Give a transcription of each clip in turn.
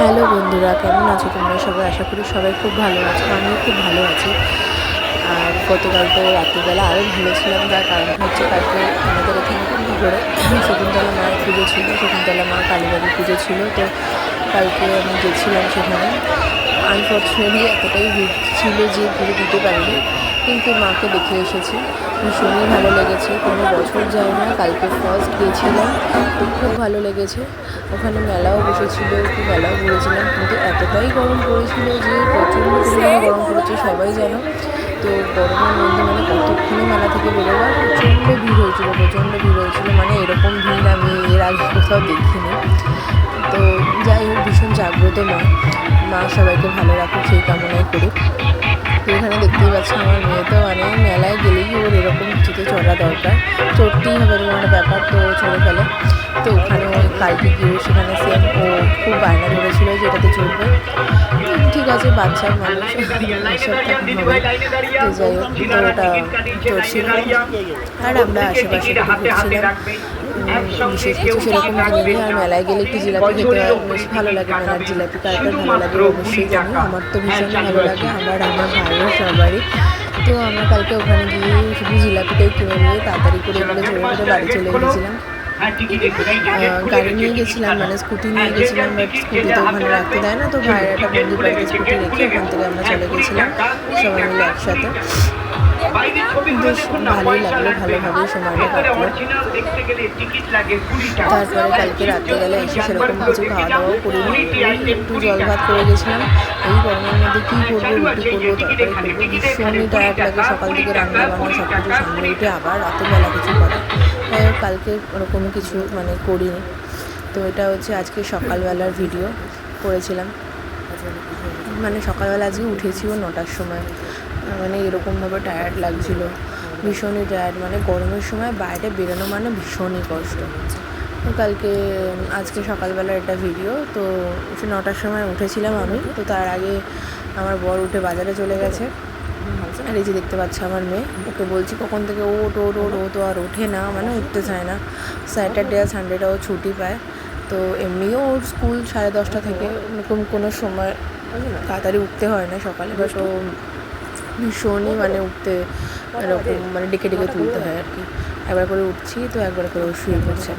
Hello বন্ধুরা, কেমন আছো তোমরা সবাই? আশা করি সবাই খুব ভালো আছো। আমিও খুব ভালো আছি। আর গতকালকে রাত্রিবেলা আরও ভালো ছিলাম, যার কারণটা হচ্ছে কালকে আমাদের এখানে খুব করে শকুন্তলা মায়ের পুজো ছিল। শকুন্তলা মা কালীবাড়ির পুজো ছিল, তো কালকে আমি গেছিলাম সেখানে। আনফর্চুনেটলি এতটাই ভিড় ছিল যে পুজো দিতে পারিনি, কিন্তু মাকে দেখে এসেছি। ভীষণই ভালো লেগেছে, কোনো বছর যায় না, কালকে ফার্স্ট গিয়েছিলাম, তো খুব ভালো লেগেছে। ওখানে মেলাও বসেছিল, একটু মেলাও ঘুরেছিলাম, কিন্তু এতটাই গরম পড়েছিল যে প্রচণ্ড পরিমাণে গরম পড়েছে, সবাই জানো। তো গরমের মধ্যে মানে কতক্ষণে মেলা থেকে বেরোবার, প্রচণ্ড ভিড় হয়েছিল, প্রচণ্ড ভিড় হয়েছিল, মানে এরকম ভিড় আমি এর আগে কোথাও দেখিনি। তো যাই হোক, ভীষণ জাগ্রত মা, মা সবাইকে ভালো রাখুক সেই কামনাই করি। তো এখানে দেখতেই পাচ্ছি আমার মেয়ে তো মানে মেলায় গেলেই ওর এরকম কিছুতে চড়া দরকার, চড়তেই হবে, এরকম একটা ব্যাপার, তো চড়ে ফেলে। তো ওখানে কালকে গিয়েও সেখানে সেম ও খুব বায়না ধরেছিল যে এটাতে চড়বে। ঠিক আছে, বাচ্চার মানুষ এসব তো হবে। তো যাই হোক, তো ওটা চড়ছিল। আর আমরা আশেপাশে একটু ঘুরছিলাম, বিশেষ কিছু সেরকম কিনিনি। আর মেলায় গেলে একটু জিলাপি খেতে বেশ ভালো লাগে, মেলার জিলাপি কার কার ভালো লাগে অবশ্যই জানি, আমার তো ভীষণই ভালো লাগে, আমার ভাইয়ের সবারই। তো আমরা কালকে ওখানে গিয়ে শুধু জিলাপিটাই কিনে নিয়ে তাড়াতাড়ি করে এগুলো ঝরে করে বাড়ি চলে গেছিলাম। গাড়ি নিয়ে গেছিলাম, মানে স্কুটি নিয়ে গেছিলাম, বাট স্কুটি তো ওখানে রাখতে দেয় না, তো ভাইয়ের একটা বন্ধুর বাড়িতে স্কুটি রেখে ওখান থেকে আমরা চলে গেছিলাম সবাই মিলে একসাথে। বেশ ভালোই লাগলো, ভালোভাবেই সময়টা কাটলো। তারপরে কালকে রাত্রেবেলা এসে সেরকম কিছু খাওয়া দাওয়াও করিনি, একটু জল ভাত করে গেছিলাম। এই গরমের মধ্যে কী করবো, রুটি করবো, তরকারি করবো, ভীষণই টায়ার্ড লাগে, সকাল থেকে রান্না বান্না সব কিছু সামনে উঠে আবার রাতেরবেলা কিছু করা। কালকে ওরকম কিছু মানে করিনি। তো এটা হচ্ছে আজকে সকালবেলার ভিডিও করেছিলাম, মানে সকালবেলা আজকে উঠেছিও 9টার সময়, মানে এরকমভাবে টায়ার্ড লাগছিলো, ভীষণই টায়ার্ড, মানে গরমের সময় বাইরে বেরোনো মানে ভীষণই কষ্ট। তো আজকে সকালবেলার একটা ভিডিও। তো 9টার সময় উঠেছিলাম আমি, তো তার আগে আমার বর উঠে বাজারে চলে গেছে। আর এই যে দেখতে পাচ্ছি আমার মেয়ে, ওকে বলছি কখন থেকে ওঠ ওঠ ওঠ, ও তো আর ওঠে না, মানে উঠতে চায় না। স্যাটারডে আর সানডেটাও ছুটি পায়, তো এমনিও ওর স্কুল 10:30 থেকে, এরকম কোনো সময় তাড়াতাড়ি উঠতে হয় না সকালে, বাট ও ভীষণই মানে উঠতে এরকম মানে ডেকে ডেকে তুলতে হয় আর কি। একবার করে উঠছি তো একবার করে ও শুয়ে পড়ছে,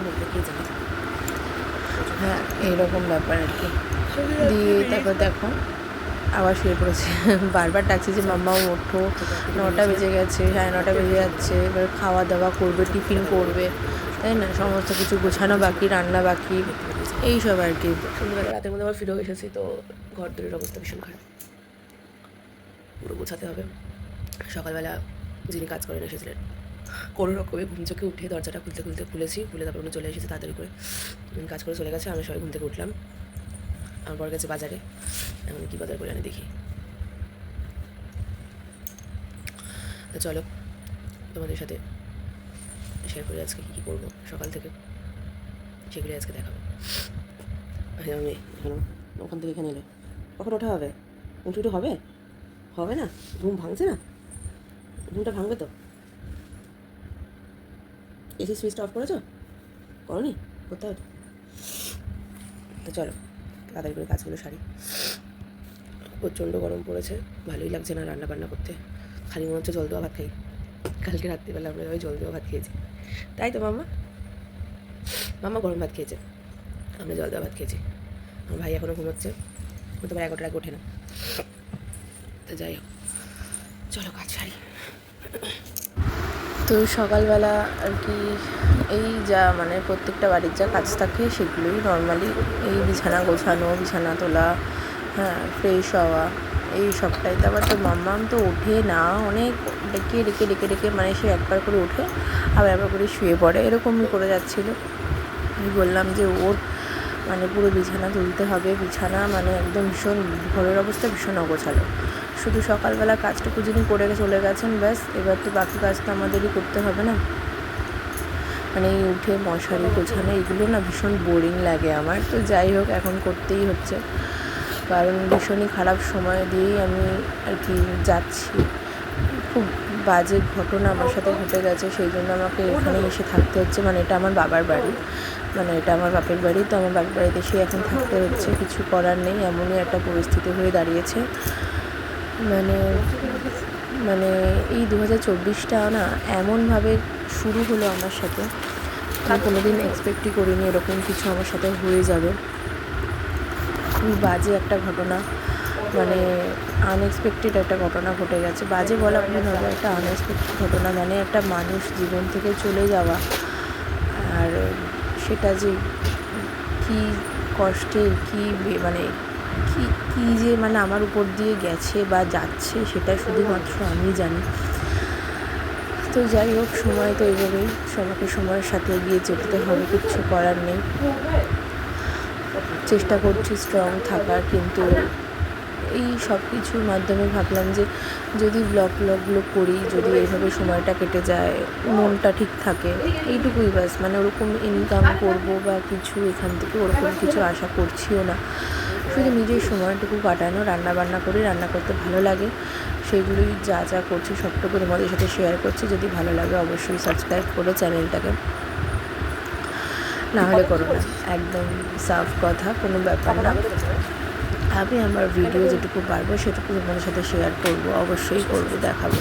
হ্যাঁ এইরকম ব্যাপার আর কি। দিয়ে তারপর দেখো আবার শুয়ে পড়েছে, বারবার ডাকছে যে মাম্মা ওঠো, 9টা বেজে গেছে, 9:30 বেজে যাচ্ছে, এবার খাওয়া দাওয়া করবে, টিফিন করবে, তাই না, সমস্ত কিছু গোছানো বাকি, রান্না বাকি, এইসব আর কি। সন্ধ্যাবেলা রাতের মধ্যে আবার ফিরেও এসেছি, তো ঘর দরের অবস্থা ভীষণ খারাপ, পুরো গোছাতে হবে। সকালবেলা যিনি কাজ করেন এসেছিলেন, কোনো রকমে ঘুম চোখে উঠে দরজাটা খুলে তারপর উনি চলে এসেছে তাড়াতাড়ি করে, কাজ করে চলে গেছে। আমি সবাই ঘুম থেকে উঠলাম, আমার বর গেছে বাজারে, এখন কী বাজার করে আনে দেখি। তো চলো তোমাদের সাথে শেয়ার করি আজকে কী করবো সকাল থেকে, সেগুলি আজকে দেখাবো। আমি এখন ওখান থেকে এখানে এলে কখন ওঠা হবে, উঠে হবে হবে না, ঘুম ভাঙছে না, ঘুমটা ভাঙবে তো। এসি সুইচটা অফ করেছো, করনি, করতে হবে। তো চলো তাড়াতাড়ি করে কাজগুলো সারি, প্রচণ্ড গরম পড়েছে, ভালোই লাগছে না রান্না বান্না করতে, খালি মনে হচ্ছে জল দেওয়া ভাত খাই। কালকে রাত্রিবেলা আমরা ওই জল দেওয়া ভাত খেয়েছি, তাই তো মাম্মা মাম্মা গরম ভাত খেয়েছে, আমরা জল দেওয়া ভাত খেয়েছি। আমার ভাই এখনও ঘুমোচ্ছে, ও তো 11টার আগে ওঠে না। তো যাই হোক, চলো কাজ সারি। তো সকালবেলা আর কি এই যা মানে প্রত্যেকটা বাড়ির যা কাজ থাকে সেগুলোই নর্মালি, এই বিছানা গোছানো, বিছানা তোলা, হ্যাঁ ফ্রেশ হওয়া, এই সবটাই। তারপর তো মাম্মাম তো ওঠে না, অনেক ডেকে ডেকে ডেকে ডেকে মানে সে একবার করে ওঠে আবার একবার করে শুয়ে পড়ে, এরকমই করে যাচ্ছিলো। আমি বললাম যে ওর মানে পুরো বিছানা তুলতে হবে, বিছানা মানে একদম ভীষণ, ঘরের অবস্থা ভীষণ অগোছালো। শুধু সকালবেলা কাজটুকু যিনি করে চলে গেছেন, ব্যাস, এবার তো বাকি কাজ তো আমাদেরই করতে হবে না। মানে এই উঠে মশারি গোছানো এগুলো না ভীষণ বোরিং লাগে আমার, তো যাই হোক এখন করতেই হচ্ছে, কারণ ভীষণই খারাপ সময় দিয়েই আমি আর কি যাচ্ছি। খুব বাজে ঘটনা আমার সাথে ঘটে গেছে, সেই জন্য আমাকে এখানে এসে থাকতে হচ্ছে। মানে এটা আমার বাবার বাড়ি, মানে এটা আমার বাপের বাড়ি, তো আমার বাপের বাড়িতে এসে এখন থাকতে হচ্ছে, কিছু করার নেই, এমনই একটা পরিস্থিতি হয়ে দাঁড়িয়েছে। মানে মানে এই 2024টা না এমনভাবে শুরু হলো আমার সাথে, আমি কোনোদিন এক্সপেক্টই করিনি এরকম কিছু আমার সাথে হয়ে যাবে। খুবই বাজে একটা ঘটনা, মানে আনএক্সপেক্টেড একটা ঘটনা ঘটে গেছে। বাজে বলা ভুল হবে, একটা আনএক্সপেক্টেড ঘটনা, মানে একটা মানুষ জীবন থেকে চলে যাওয়া, আর সেটা যে কী কষ্টের, মানে কী যে মানে আমার উপর দিয়ে গেছে বা যাচ্ছে সেটা শুধুমাত্র আমি জানি। তো যাই হোক, সময় তো এইভাবেই সবাইকে সময়ের সাথে এগিয়ে যেতে হবে, কিচ্ছু করার নেই। চেষ্টা করছি স্ট্রং থাকার, কিন্তু এই সব কিছুর মাধ্যমে ভাবলাম যে যদি ব্লগগুলো করি, যদি এইভাবে সময়টা কেটে যায়, মনটা ঠিক থাকে, এইটুকুই ব্যাস। মানে ওরকম ইনকাম করব বা কিছু এখান থেকে ওরকম কিছু আশা করছিও না, শুধু নিজের সময়টুকু কাটানো, রান্না করে, রান্না করতে ভালো লাগে, সেইগুলোই যা করছি সবটুকু তোমাদের সাথে শেয়ার করছি। যদি ভালো লাগে অবশ্যই সাবস্ক্রাইব করো চ্যানেলটাকে, না হলে করো না, একদম সাফ কথা, কোনো ব্যাপার না। আমি আমার ভিডিও যেটুকু পারবো সেটুকু তোমাদের সাথে শেয়ার করব, অবশ্যই করব, দেখাবো।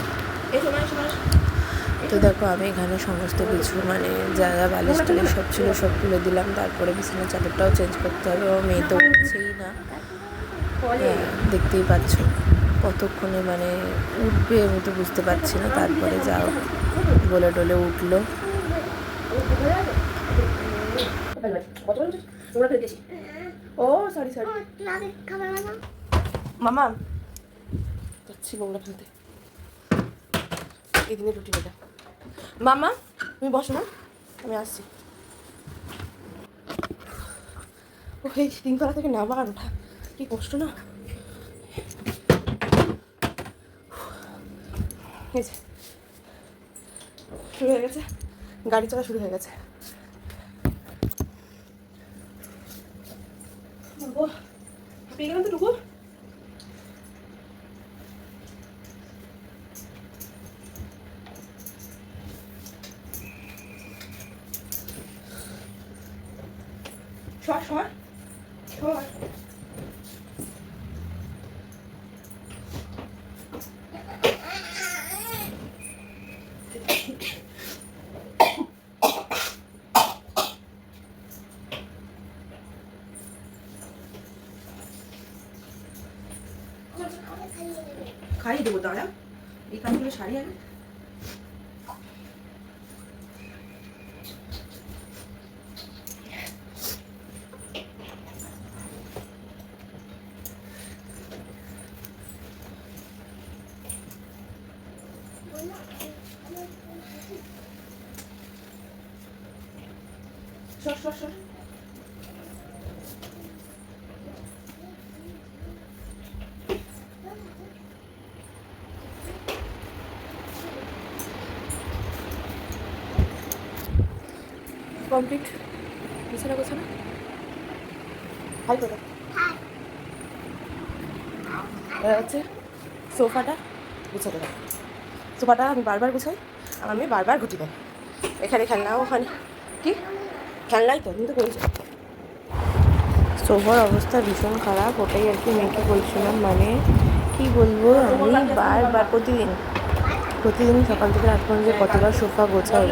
তো দেখো, আমি এখানে সমস্ত কিছু মানে যা বালিশ টালিশ সব ছিল সব তুলে দিলাম, তারপরে বিছানার চাদরটাও চেঞ্জ করতে হবে। ও মেয়ে তো উঠছেই না, দেখতেই পাচ্ছ কতক্ষণে মানে উঠবে আমি তো বুঝতে পারছি না। তারপরে যাও বলে টলে উঠলো। ও সরি মামা, যাচ্ছি নোংরা ফেলতে, এই দিনের রুটিন এটা। মামা তুমি বসো না, আমি আসছি। ও এই তিনতলা থেকে নামা আর ওঠা কি কষ্ট না। এই যে শুরু হয়ে গেছে, গাড়ি চলা শুরু হয়ে গেছে। হাঁপিয়ে গেলাম তো টুকু। সর খাইয়ে দেবো, দাঁড়া এই কাজগুলো সারি আগে। সর কমপ্লিট বিছানা গোছানো। হাই করে হচ্ছে সোফাটা গুছাতে হবে। সোফাটা আমি বারবার গুছাই, আমার মেয়ে বারবার ঘুটি দেয়। এখানে খেলনা, ওখানে কি খেলনাই তো, তুমি তো করেছো। সোফার অবস্থা ভীষণ খারাপ, ওটাই আর কি মেয়েকে বলছিলাম। মানে কি বলবো, আমি বারবার প্রতিদিন সকাল থেকে রাত পর্যন্ত কতবার সোফা গোছাই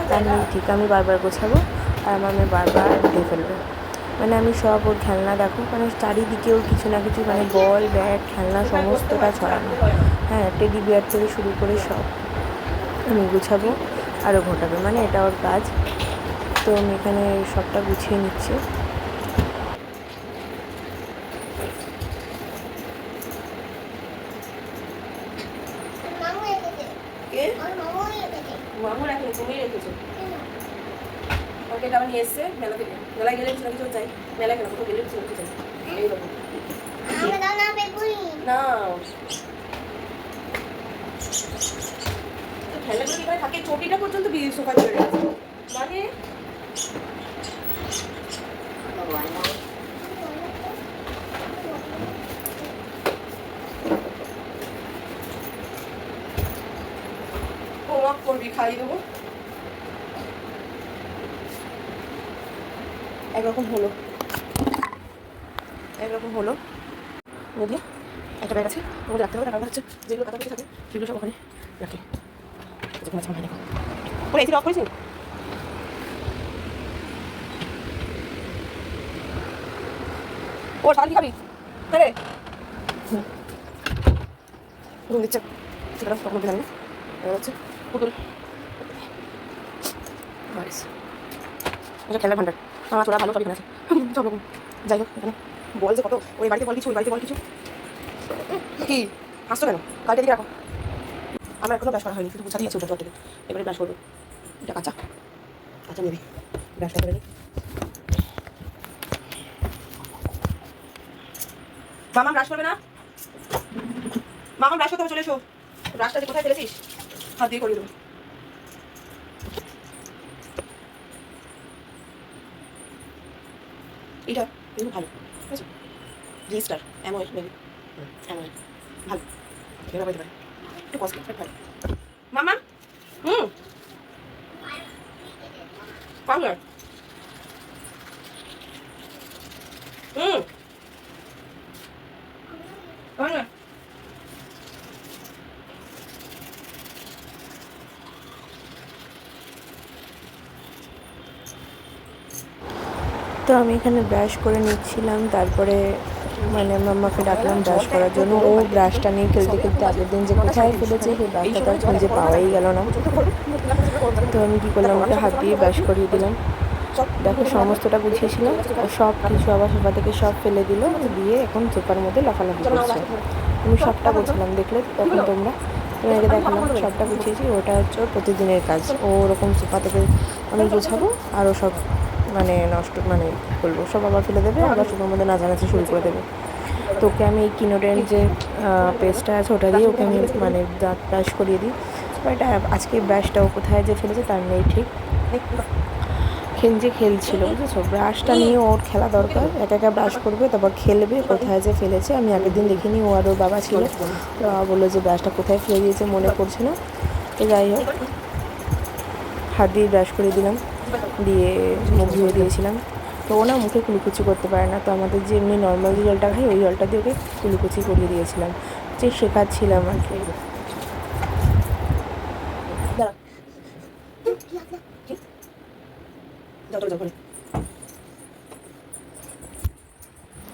তার নেই ঠিক। আমি বারবার গোছাবো আর আমার মেয়ে বারবার উঠে ফেলবে। মানে আমি সব ওর খেলনা দেখো, মানে চারিদিকে ওর কিছু না কিছু, মানে বল ব্যাট খেলনা সমস্তটা ছড়ানো, হ্যাঁ টেডি বিয়ার থেকে শুরু করে সব আমি গুছাবো আরও ঘটাবে, মানে এটা ওর কাজ। তো আমি এখানে সবটা গুছিয়ে নিচ্ছি। মামু রাখেনি, তুমি রেখেছো। ওকে এটা নিয়ে এসছে মেলা থেকে, মেলায় গেলে কিছু না কিছু চাই, মেলায় কেন কোথাও গেলে কিছু না কিছু চাই, এইরকম না। খেলাগুলো কি করে থাকে, চটিটা পর্যন্ত সোফা চলে গেছে, মানে খাইয়ে দেবো। একরকম হলো বুঝলি। একটা ব্যাগ আছে ওগুলো রাখতে হবে, তার কারণ হচ্ছে যেগুলো কাটা থাকে সেগুলো সব ওখানে রাখি। যেখানে আছে দেখো ওরা এসি অফ করেছি। ও সারা কি খাবি? হ্যাঁ রে রুম দিচ্ছে সেটা তখন জানি হচ্ছে পুতুল এটা খেলার ভান্ডার। আমার ছোড়া ভালো সবই এখানে আছে সব রকম। যাই হোক এখানে বল যে কত ওই বাড়িতে বল কিছু, ওই বাড়িতে বল কিছু। কি হাসছো কেন? কালকে দিকে রাখো। আমার এখনো ব্রাশ করা হয়নি, শুধু গুছা দিয়েছি ওটা থেকে। এবারে ব্রাশ করবো। এটা কাঁচা কাঁচা নেবি, ব্রাশটা করে নিই। মামা ব্রাশ করবে না? মামা ব্রাশ করতে হবে, চলে এসো। ব্রাশটা যে কোথায় ফেলেছিস হাত দিয়ে করিয়ে দেবো। এটা কিন্তু ভালো ঠিক আছে, রিস্টার অ্যামোয়েড মেবি, অ্যামোয়েড ভালো, এটা বলতে পারে একটু কস্টলি বাট ভালো। মামা কাঙ্গার কাঙ্গার তো আমি এখানে ব্রাশ করে নিচ্ছিলাম, তারপরে মানে মাম্মাকে ডাকলাম ব্রাশ করার জন্য। ও ব্রাশটা নিয়ে খেলতে খেলতে আগের দিন যে কোথায় ফেলেছে সেই ব্রাশটা তার খুঁজে পাওয়াই গেল না। তো আমি কী করলাম, ওকে হাত দিয়ে ব্রাশ করিয়ে দিলাম। দেখো সমস্তটা গুছিয়েছিলাম, সব কিছু আবার সোফা থেকে সব ফেলে দিল, দিয়ে এখন সোফার মধ্যে লাফালাফি করছে। আমি সবটা গুছলাম, দেখলে তখন তোমরা তোমাকে দেখালাম সবটা গুছিয়েছি। ওটা হচ্ছে ওর প্রতিদিনের কাজ। ও ওরকম সোফা থেকে আমি গুছাবো আরও সব মানে নষ্ট মানে বলবো সব আবার ফেলে দেবে, আবার সোফার মধ্যে নাচানাচি শুরু করে দেবে। তো ওকে আমি এই কিনোডেন্ট যে পেস্টটা আছে ওটা দিয়ে ওকে আমি মানে দাঁত ব্রাশ করিয়ে দিই। এটা আজকে ব্রাশটাও কোথায় যে ফেলেছে তার নেই ঠিক, খেলছিল বুঝেছো। ব্রাশটা নিয়ে ওর খেলা দরকার, একা একা ব্রাশ করবে তারপর খেলবে। কোথায় যে ফেলেছে আমি আগের দিন দেখিনি, ও আর ওর বাবা ছিল, তো বাবা বললো যে ব্রাশটা কোথায় ফেলে দিয়েছে মনে পড়ছে না। তো যাই হোক হাত দিয়ে ব্রাশ করে দিলাম, দিয়ে মুখ ধুয়ে দিয়েছিলাম। তো ও না মুখে কুলুকুচি করতে পারে না, তো আমাদের যে এমনি নর্মাল যে জলটা খাই ওই জলটা দিয়ে ওকে কুলুকুচি করিয়ে দিয়েছিলাম, যে শেখাচ্ছিলাম আর কি।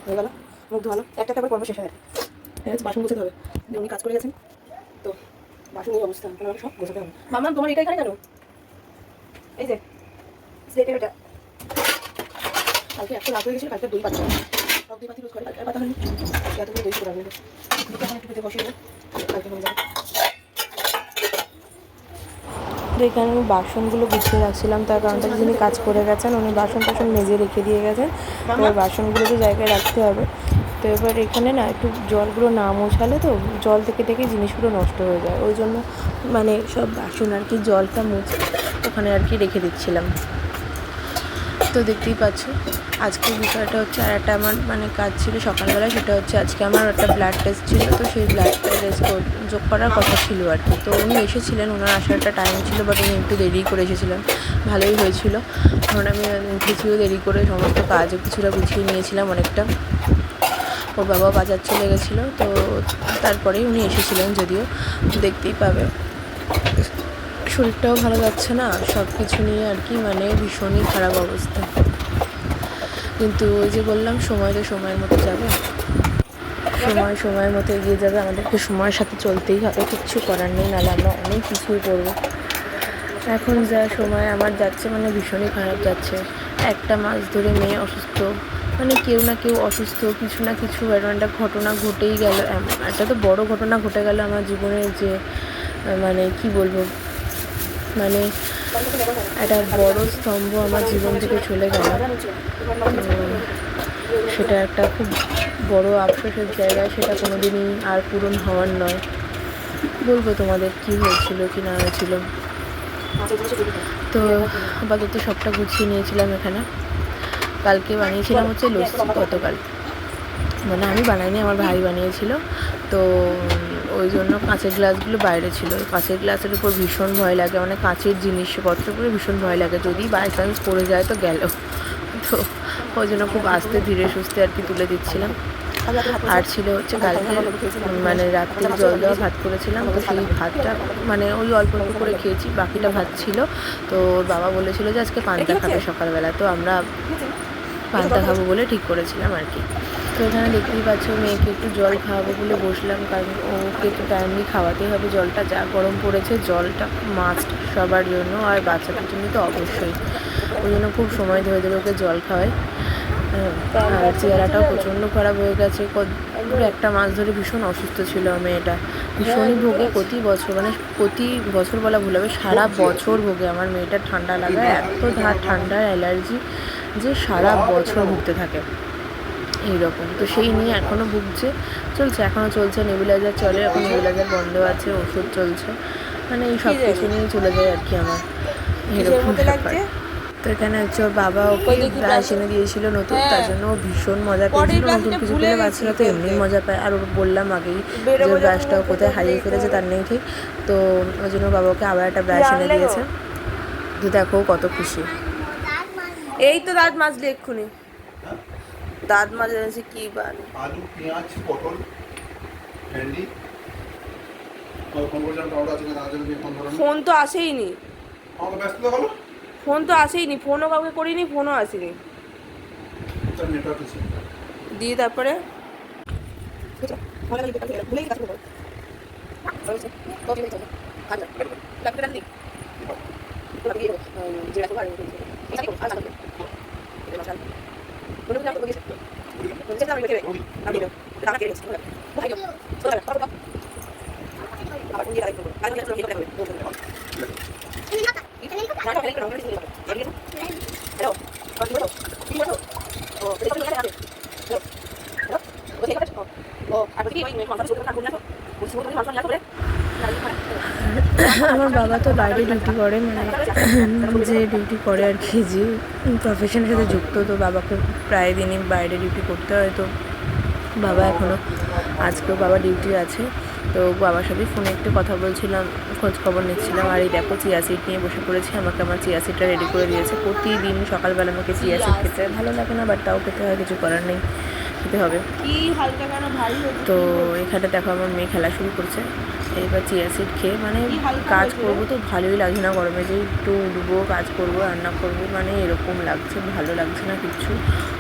হয়ে গেল মুখ ধোয়ানো, একটা করে পর্ব শেষ হয়ে গেছে। বাসন গুছাতে হবে, উনি কাজ করে গেছেন তো বাসন এই অবস্থা, আমাকে সব গোছাতে হবে। মামা তোমার এটা এখানে কেন? এই যে স্লেটের এটা কালকে একটু রাত হয়ে গেছিল, কালকে দই পাতা সব দই পাতি রোজ করে, কালকে পাতা হয়নি, এতগুলো দই করে রাখবে। এখন একটু পেতে বসিয়ে দেবো, কালকে হয়ে যাবে। তো এখানে আমি বাসনগুলো গুছিয়ে রাখছিলাম, তার কারণটা যিনি কাজ করে গেছেন উনি বাসন টাসন মেজে রেখে দিয়ে গেছেন। এবার বাসনগুলো তো জায়গায় রাখতে হবে। তো এবার এখানে না একটু জলগুলো না মোছালে তো জল থেকে থেকে জিনিসগুলো নষ্ট হয়ে যায়, ওই জন্য মানে সব বাসন আর কি জলটা মুছে ওখানে আর কি রেখে দিচ্ছিলাম। তো দেখতেই পাচ্ছ আজকের বিষয়টা হচ্ছে, আর একটা আমার মানে কাজ ছিল সকালবেলা, সেটা হচ্ছে আজকে আমার একটা ব্লাড টেস্ট ছিল। তো সেই ব্লাড টেস্ট যোগ করার কথা ছিল আর কি। তো উনি এসেছিলেন, ওনার আসার একটা টাইম ছিল, বাট উনি একটু দেরি করে এসেছিলেন, ভালোই হয়েছিল। কারণ আমি উঠেছিও দেরি করে, সমস্ত কাজও কিছুটা গুছিয়ে নিয়েছিলাম অনেকটা। ওর বাবা বাজার চলে গেছিলো, তো তারপরেই উনি এসেছিলেন, যদিও দেখতেই পাবে শরীরটাও ভালো যাচ্ছে না, সব কিছু নিয়ে আর কি মানে ভীষণই খারাপ অবস্থা। কিন্তু ওই যে বললাম সময় তো সময়ের মতো যাবে, সময়ের মতো এগিয়ে যাবে, আমাদেরকে সময়ের সাথে চলতেই হবে, কিচ্ছু করার নেই, নাহলে আমরা অনেক কিছুই করবো। এখন যা সময় আমার যাচ্ছে মানে ভীষণই খারাপ যাচ্ছে। একটা মাস ধরে মেয়ে অসুস্থ, মানে কেউ না কেউ অসুস্থ, কিছু না কিছু একটা ঘটনা ঘটেই গেল। একটা তো বড় ঘটনা ঘটে গেল আমার জীবনের, যে মানে কি বলবো, মানে একটা বড় স্তম্ভ আমার জীবন থেকে চলে গেল। সেটা একটা খুব বড় আফসোসের জায়গা, সেটা কোনো দিনই আর পূরণ হওয়ার নয়। বলবো তোমাদের কি হয়েছিল কি না হয়েছিল। তো আপাতত সবটা গুছিয়ে নিয়েছিলাম এখানে। কালকে বানিয়েছিলাম হচ্ছে লস্যি, গতকাল মানে আমি বানাইনি, আমার ভাই বানিয়েছিল। তো ও ওই জন্য কাঁচের গ্লাসগুলো বাইরে ছিল। কাঁচের গ্লাসের উপর ভীষণ ভয় লাগে, মানে কাঁচের জিনিসপত্র করে ভীষণ ভয় লাগে, যদি বাই চান্স পড়ে যায় তো গেল। তো ওই জন্য খুব আস্তে ধীরে সুস্থে আর কি তুলে দিচ্ছিলাম। আর ছিল হচ্ছে কালকে মানে রাত্রে জল দেওয়া ভাত করেছিলাম, তো সেই ভাতটা মানে ওই অল্প অল্প করে খেয়েছি, বাকিটা ভাত ছিল। তো ওর বাবা বলেছিল যে আজকে পান্তা খাবে সকালবেলা, তো আমরা পান্তা খাবো বলে ঠিক করেছিলাম আর কি। তো এখানে দেখতেই পাচ্ছ মেয়েকে একটু জল খাওয়াবো বলে বসলাম, কারণ ওকে একটু টাইমলি খাওয়াতেই হবে। জলটা যা গরম পড়েছে, জলটা মাস্ট সবার জন্য, আর বাচ্চাদের জন্য তো অবশ্যই। ওই জন্য খুব সময় ধরে ধরে ওকে জল খাওয়াই। আর চেহারাটাও প্রচণ্ড খারাপ হয়ে গেছে, পুরো একটা মাস ধরে ভীষণ অসুস্থ ছিল মেয়েটা, ভীষণই ভোগে প্রতি বছর, মানে প্রতি বছর বলা ভুল হবে, সারা বছর ভোগে আমার মেয়েটার ঠান্ডা লাগায়, এত ঠান্ডার অ্যালার্জি যে সারা বছর ভুগতে থাকে এইরকম। তো সেই নিয়ে এখনও ভুগছে, এখনও চলছে, নেবুলাইজার চলে, এখন নেবুলাইজার বন্ধ আছে, ওষুধ চলছে, মানে এই সব কিছু নিয়ে চলে যায় আর কি আমার এরকম ব্যাপার। তো এখানে হচ্ছে ওর বাবা ওকে ব্রাশ এনে দিয়েছিল নতুন, তার জন্য ও ভীষণ মজা পেয়েছিল। নতুন কিছু পেলে বাচ্চারা তো এমনি মজা পায়, আর ওকে বললাম আগেই যে ব্রাশটাও কোথায় হারিয়ে ফেলেছে তার নেই ঠিক, তো ওই জন্য বাবা ওকে আবার একটা ব্রাশ এনে দিয়েছে। তো দেখো কত খুশি। এই তো দাঁত মাজলি এক্ষুনি, দাঁত মাজে কি বান আলু পেঁয়াজ পটল ভেন্ডি। ফোন তো আসেইনি, আমাকে ব্যস্ত দেখালো, ফোন তো আসেইনি, ফোনও কাউকে করিনি, ফোনও আসেনি। নেটওয়ার্ক আছে দিয়ে তারপরে আমার বাবা তো বাইরে ডিউটি করে, মানে যে ডিউটি করে আর কি, যে প্রফেশনের সাথে যুক্ত, তো বাবাকে প্রায় দিনই বাইরে ডিউটি করতে হয়। তো বাবা এখনও, আজকেও বাবা ডিউটি আছে, তো বাবার সাথে ফোনে একটু কথা বলছিলাম, খোঁজ খবর নিচ্ছিলাম। আর এই দেখো চিয়া সিড নিয়ে বসে পড়েছি, আমাকে আমার চিয়া সিডটা রেডি করে দিয়েছে। প্রতিদিন সকালবেলা আমাকে চিয়া সিড খেতে ভালো লাগে না, বাট তাও খেতে হয়, কিছু করার নেই, খেতে হবে। তো এখানে দেখো আমার মেয়ে খেলা শুরু করছে, এইবার চিয়া সিড খেয়ে মানে কাজ করবো তো ভালোই লাগছে না গরমে, যে একটু উঠবো, কাজ করবো, রান্না করবো, মানে এরকম লাগছে, ভালো লাগছে না কিচ্ছু,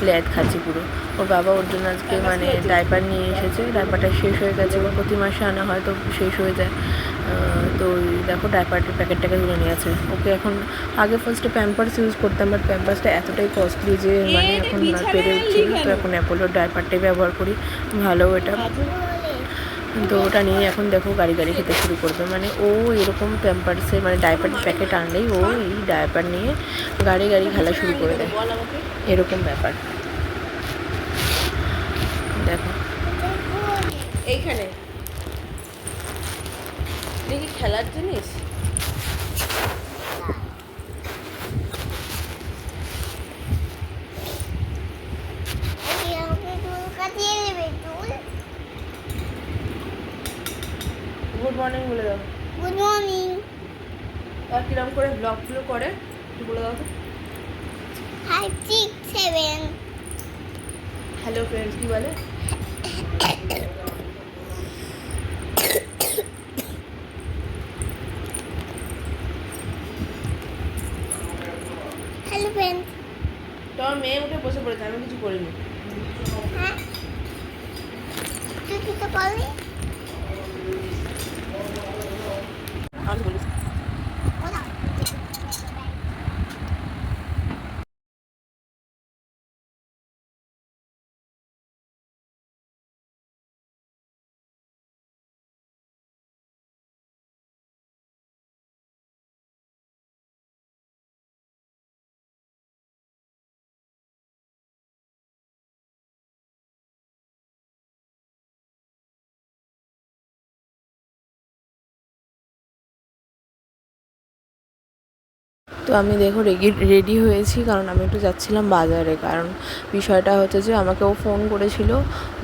ল্যাদ খাচ্ছি পুরো। ওর বাবা ওর জন্য আজকে মানে ডাইপার নিয়ে এসেছে, ডাইপারটা শেষ হয়ে গেছে, ওর প্রতি মাসে আনা হয় তো শেষ হয়ে যায়। তো দেখো ডাইপারটার প্যাকেটটাকে তুলে নিয়ে আছে ওকে। এখন আগে ফার্স্টে প্যাম্পার্স ইউজ করতাম, বাট প্যাম্পার্সটা এতটাই কস্টলি যে মানে এখন না পেরে উঠছি, তো এখন অ্যাপোলোর ডাইপারটাই ব্যবহার করি, ভালো এটা। তো ওটা নিয়ে এখন দেখো গাড়ি খেতে শুরু করবে, মানে ও এরকম প্যাম্পার্সের মানে ডাইপারের প্যাকেট আনলেই ও এই ডাইপার নিয়ে গাড়ি খেলা শুরু করে দেয়, এরকম ব্যাপার। দেখো এইখানে দেখি খেলার জিনিস, গুড মর্নিং বলে দাও। Good morning. আর কিরম করে ব্লগগুলো করে বলে দাও তো। 5 6 7। হ্যালো ফ্রেন্ডস কি বলে? Hello friend. তোমার মেয়ে উঠে বসে পড়েছে, আমি কিছু করিনি। হ্যাঁ, তুই কিছু করলি? আমি বলিস তো আমি দেখো রেডি হয়েছি, কারণ আমি একটু যাচ্ছিলাম বাজারে। কারণ বিষয়টা হচ্ছে যে আমাকে ও ফোন করেছিল,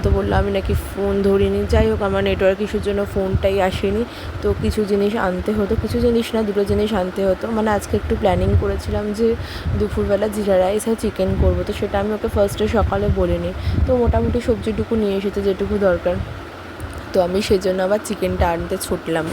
তো বললো আমি নাকি ফোন ধরিনি। যাই হোক, আমার নেটওয়ার্ক ইস্যুর জন্য ফোনটাই আসেনি। তো কিছু জিনিস আনতে হতো, কিছু জিনিস না, দুটো জিনিস আনতে হতো। মানে আজকে একটু প্ল্যানিং করেছিলাম যে দুপুরবেলা জিরা রাইস আর চিকেন করবো, তো সেটা আমি ওকে ফার্স্টে সকালে বলিনি। তো মোটামুটি সবজিটুকু নিয়ে এসেছে যেটুকু দরকার। তো আমি সেজন্য আবার চিকেনটা আনতে ছুটলাম।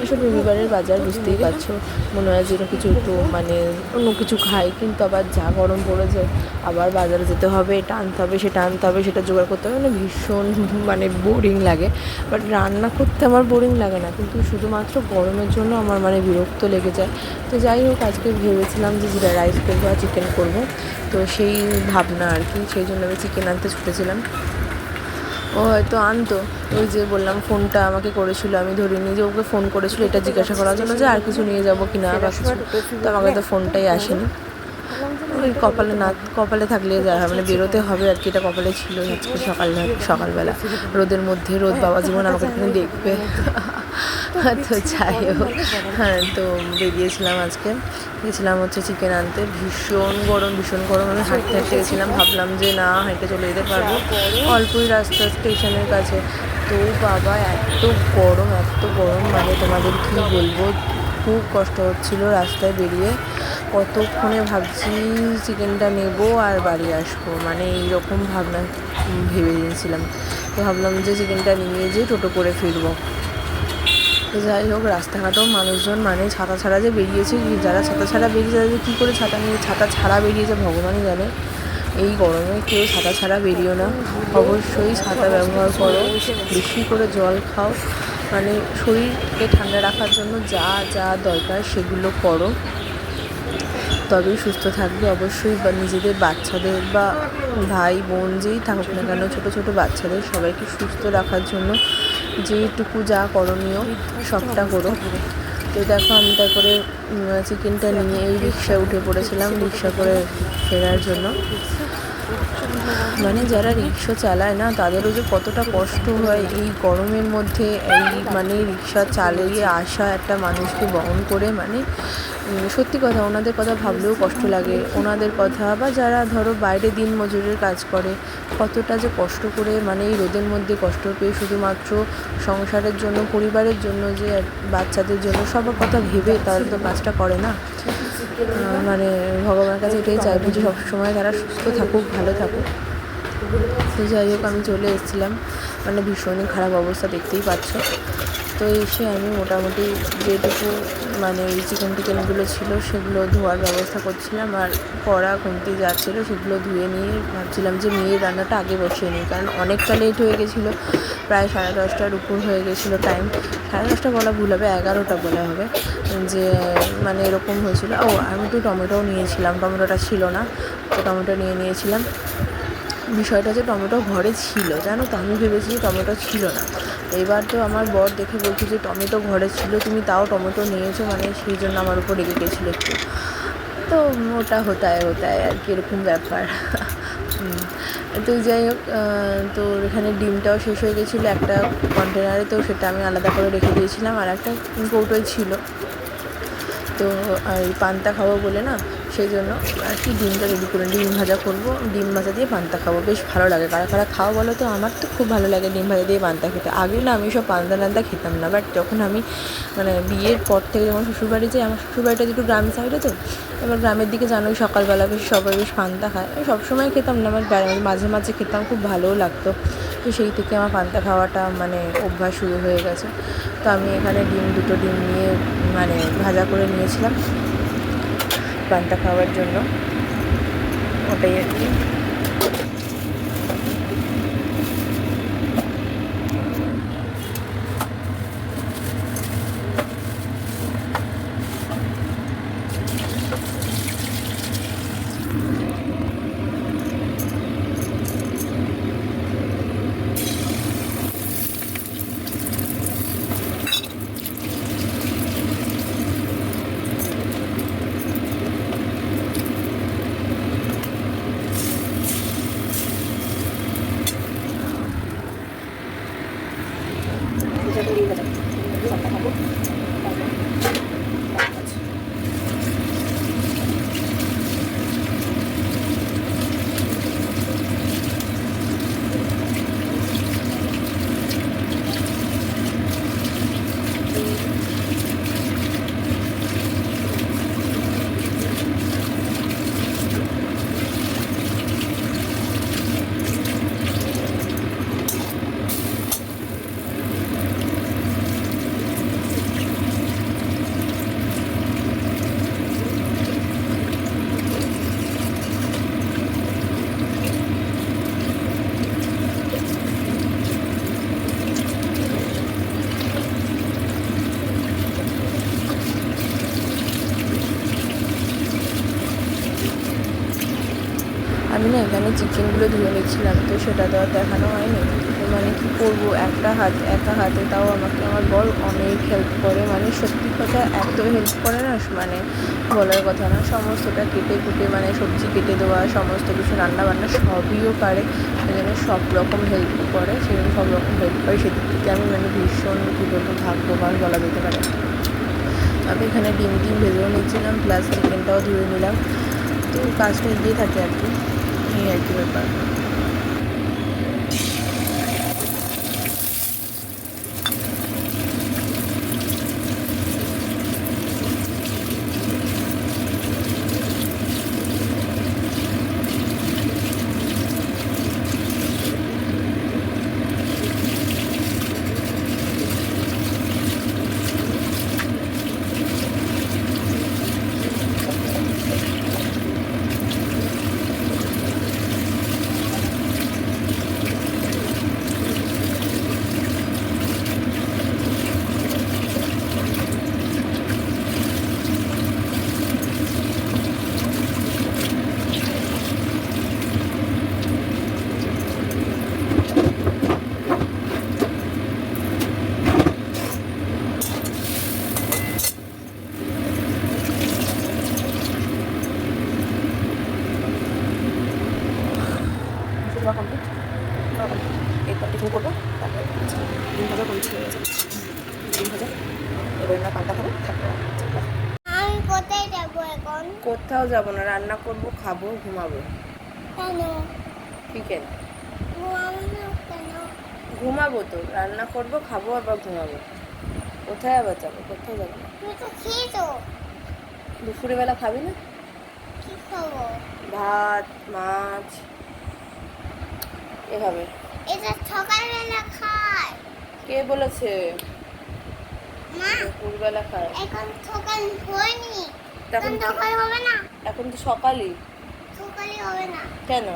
এসব রবিবারের বাজার বুঝতেই পারছো, মনে হয় যেন কিছু একটু মানে অন্য কিছু খাই, কিন্তু আবার যা গরম পড়েছে, আবার বাজারে যেতে হবে, এটা আনতে হবে, সেটা আনতে হবে, সেটা জোগাড় করতে হবে, মানে ভীষণ মানে বোরিং লাগে। বাট রান্না করতে আমার বোরিং লাগে না, কিন্তু শুধুমাত্র গরমের জন্য আমার মানে বিরক্ত লেগে যায়। তো যাই হোক, আজকে ভেবেছিলাম যে জিরা রাইস করবো আর চিকেন করবো, তো সেই ভাবনা আর কি, সেই জন্য আমি চিকেন আনতে ছুটেছিলাম। ও হয়তো আনতো, ওই যে বললাম ফোনটা আমাকে করেছিল, আমি ধরিনি, যে ওকে ফোন করেছিল এটা জিজ্ঞাসা করার জন্য যে আর কিছু নিয়ে যাবো কি না বা কিছু। তো আমাকে তো ফোনটাই আসেনি। ওই কপালে থাকলে যা হয়, মানে বেরোতে হবে আর কি, এটা কপালে ছিল আজকে সকালবেলা রোদের মধ্যে, রোদ বাবা জীবন আমাকে এখানে দেখবে। তো যাই হোক, হ্যাঁ, তো বেরিয়েছিলাম আজকে, গেছিলাম হচ্ছে চিকেন আনতে। ভীষণ গরম, আমি হাঁটতে গেছিলাম, ভাবলাম যে না হেঁটে চলে যেতে পারবো, অল্পই রাস্তা স্টেশনের কাছে। তো বাবা এত গরম, মানে তোমাদের কী বলবো, খুব কষ্ট হচ্ছিলো রাস্তায় বেরিয়ে। কতক্ষণে ভাবছি চিকেনটা নেবো আর বাড়ি আসবো, মানে এইরকম ভাবনা ভেবে নিয়েছিলাম। তো ভাবলাম যে চিকেনটা নিয়ে যেয়ে টোটো করে ফিরবো। তো যাই হোক, রাস্তাঘাটেও মানুষজন মানে ছাতা ছাড়া যে বেরিয়েছে, যারা ছাতা ছাড়া বেরিয়েছে তাদের কী করে ছাতা ছাড়া বেরিয়েছে ভগবানই জানে। এই গরমে কেউ ছাতা ছাড়া বেরিও না, অবশ্যই ছাতা ব্যবহার করো, বেশি করে জল খাও, মানে শরীরকে ঠান্ডা রাখার জন্য যা যা দরকার সেগুলো করো, তবেই সুস্থ থাকবে। অবশ্যই বা নিজেদের বাচ্চাদের বা ভাই বোন যেই থাকুক না কেন, ছোটো ছোটো বাচ্চাদের সবাইকে সুস্থ রাখার জন্য যেটুকু যা করণীয় সবটা করো। তো দেখো, আমি তারপরে চিকেনটা নিয়ে এই রিক্সায় উঠে পড়েছিলাম, রিক্সা করে ফেরার জন্য। মানে যারা রিক্সা চালায় না, তাদেরও যে কতটা কষ্ট হয় এই গরমের মধ্যে, এই মানে রিক্সা চালিয়ে আসা একটা মানুষকে বহন করে, মানে সত্যি কথা, ওনাদের কথা ভাবলেও কষ্ট লাগে। ওনাদের কথা, বা যারা ধরো বাইরে দিন মজুরের কাজ করে, কতটা যে কষ্ট করে, মানে এই রোদের মধ্যে কষ্ট পেয়ে শুধুমাত্র সংসারের জন্য, পরিবারের জন্য, যে বাচ্চাদের জন্য, সবার কথা ভেবে তারা তো কাজটা করে না। মানে ভগবানের কাছে এটাই চাইবো যে সবসময় তারা সুস্থ থাকুক, ভালো থাকুক। তো যাই হোক, আমি চলে এসেছিলাম, মানে ভীষণই খারাপ অবস্থা, দেখতেই পাচ্ছ। তো এসে আমি মোটামুটি যেটুকু মানে এই টিকেনগুলো ছিল সেগুলো ধোয়ার ব্যবস্থা করছিলাম, আর কড়া খুন্তি যা ছিল সেগুলো ধুয়ে নিয়ে ভাবছিলাম যে মেয়ের রান্নাটা আগে বসিয়ে নিই, কারণ অনেকটা লেট হয়ে গেছিলো, প্রায় 10:30টার উপর হয়ে গেছিলো টাইম। 10:30 বলা ভুল হবে, 11টা বলা হবে, যে মানে এরকম হয়েছিল। ও, আমি একটু টমেটোও নিয়েছিলাম, টমেটোটা ছিল না, তো টমেটো নিয়েছিলাম। বিষয়টা যে টমেটো ঘরে ছিল, জানো তো, আমি ভেবেছি যে টমেটো ছিল না। এবার তো আমার বর দেখে বলছে যে টমেটো ঘরে ছিল, তুমি তাও টমেটো নিয়েছো, মানে সেই জন্য আমার উপর রেগে গেছিলো একটু। তো ওটা হতায় আর কি, এরকম ব্যাপার। তো যাই হোক, তো এখানে ডিমটাও শেষ হয়ে গেছিলো একটা কন্টেনারে, তো সেটা আমি আলাদা করে রেখে দিয়েছিলাম, আর একটা কৌটোয় ছিল। তো আর পান্তা খাবো বলে না, সেই জন্য আর কি ডিমটা রেডি করে, ডিম ভাজা করবো, ডিম ভাজা দিয়ে পান্তা খাবো, বেশ ভালো লাগে। কারা খাওয়া বলো তো? আমার তো খুব ভালো লাগে ডিম ভাজা দিয়ে পান্তা খেতে। আগে না আমি সব পান্তা খেতাম না, বাট যখন আমি মানে বিয়ের পর থেকে যখন শ্বশুরবাড়ি যাই, আমার শ্বশুরবাড়িটা একটু গ্রামের সাইডে, তো এবার গ্রামের দিকে জানোই সকালবেলা বেশ সবাই বেশ পান্তা খায়। আমি সবসময় খেতাম না, আমার মাঝে মাঝে খেতাম, খুব ভালোও লাগতো। তো সেই থেকে আমার পান্তা খাওয়াটা মানে অভ্যাস শুরু হয়ে গেছে। তো আমি এখানে দুটো ডিম নিয়ে মানে ভাজা করে নিয়েছিলাম পান্তা খাওয়ার জন্য, ওটাই আর কি। চিকেনগুলো ধুয়ে নিচ্ছিলাম, তো সেটা তো আর দেখানো হয়নি। তো মানে কী করবো, একা হাতে, তাও আমাকে আমার বর অনেক হেল্প করে, মানে সত্যি কথা এত হেল্প করে না, মানে বলার কথা না। সমস্তটা কেটে কুটে মানে সবজি কেটে দেওয়া, সমস্ত কিছু রান্নাবান্না সবইও পারে, সেই জন্য সব রকম হেল্প করে, সেই জন্য সব রকম হেল্প করে, সেদিক থেকে আমি মানে ভীষণ কী বলবো ভাগ্যবান বলা যেতে পারে। আমি এখানে ডিম ভেজেও নিচ্ছিলাম, প্লাস চিকেনটাও ধুয়ে নিলাম, তো কাজটা এগিয়ে থাকে আর কি, এই আর কি ব্যাপার। কমপ্লিট এরপর টিফিন করবো, তারপরে ডিম ভাজা কমপ্লিট হয়ে গেছে, ডিম ভাজা এবার না পান্তা খাবো, আমি কোথায় যাবো এখন? কোথাও যাবো না, রান্না করবো, খাবো, ঘুমাবো। কেন? চিকেন ঘুমাবো না কেন? ঘুমাবো, তো রান্না করবো, খাবো, আবার ঘুমাবো। কোথায় আবার যাবো? কোথাও যাবো না। তুই তো খেয়েছো। দুপুরবেলা খাবি না? কি খাবো? ভাত, মাছ এভাবে। এটা সকালবেলা খায়। কে বলেছে মা, দুপুরবেলা খায়? এখন সকাল হয়নি, তখন এখন সকাল হবে না, এখন তো সকালই। সকালে হবে না, কেন?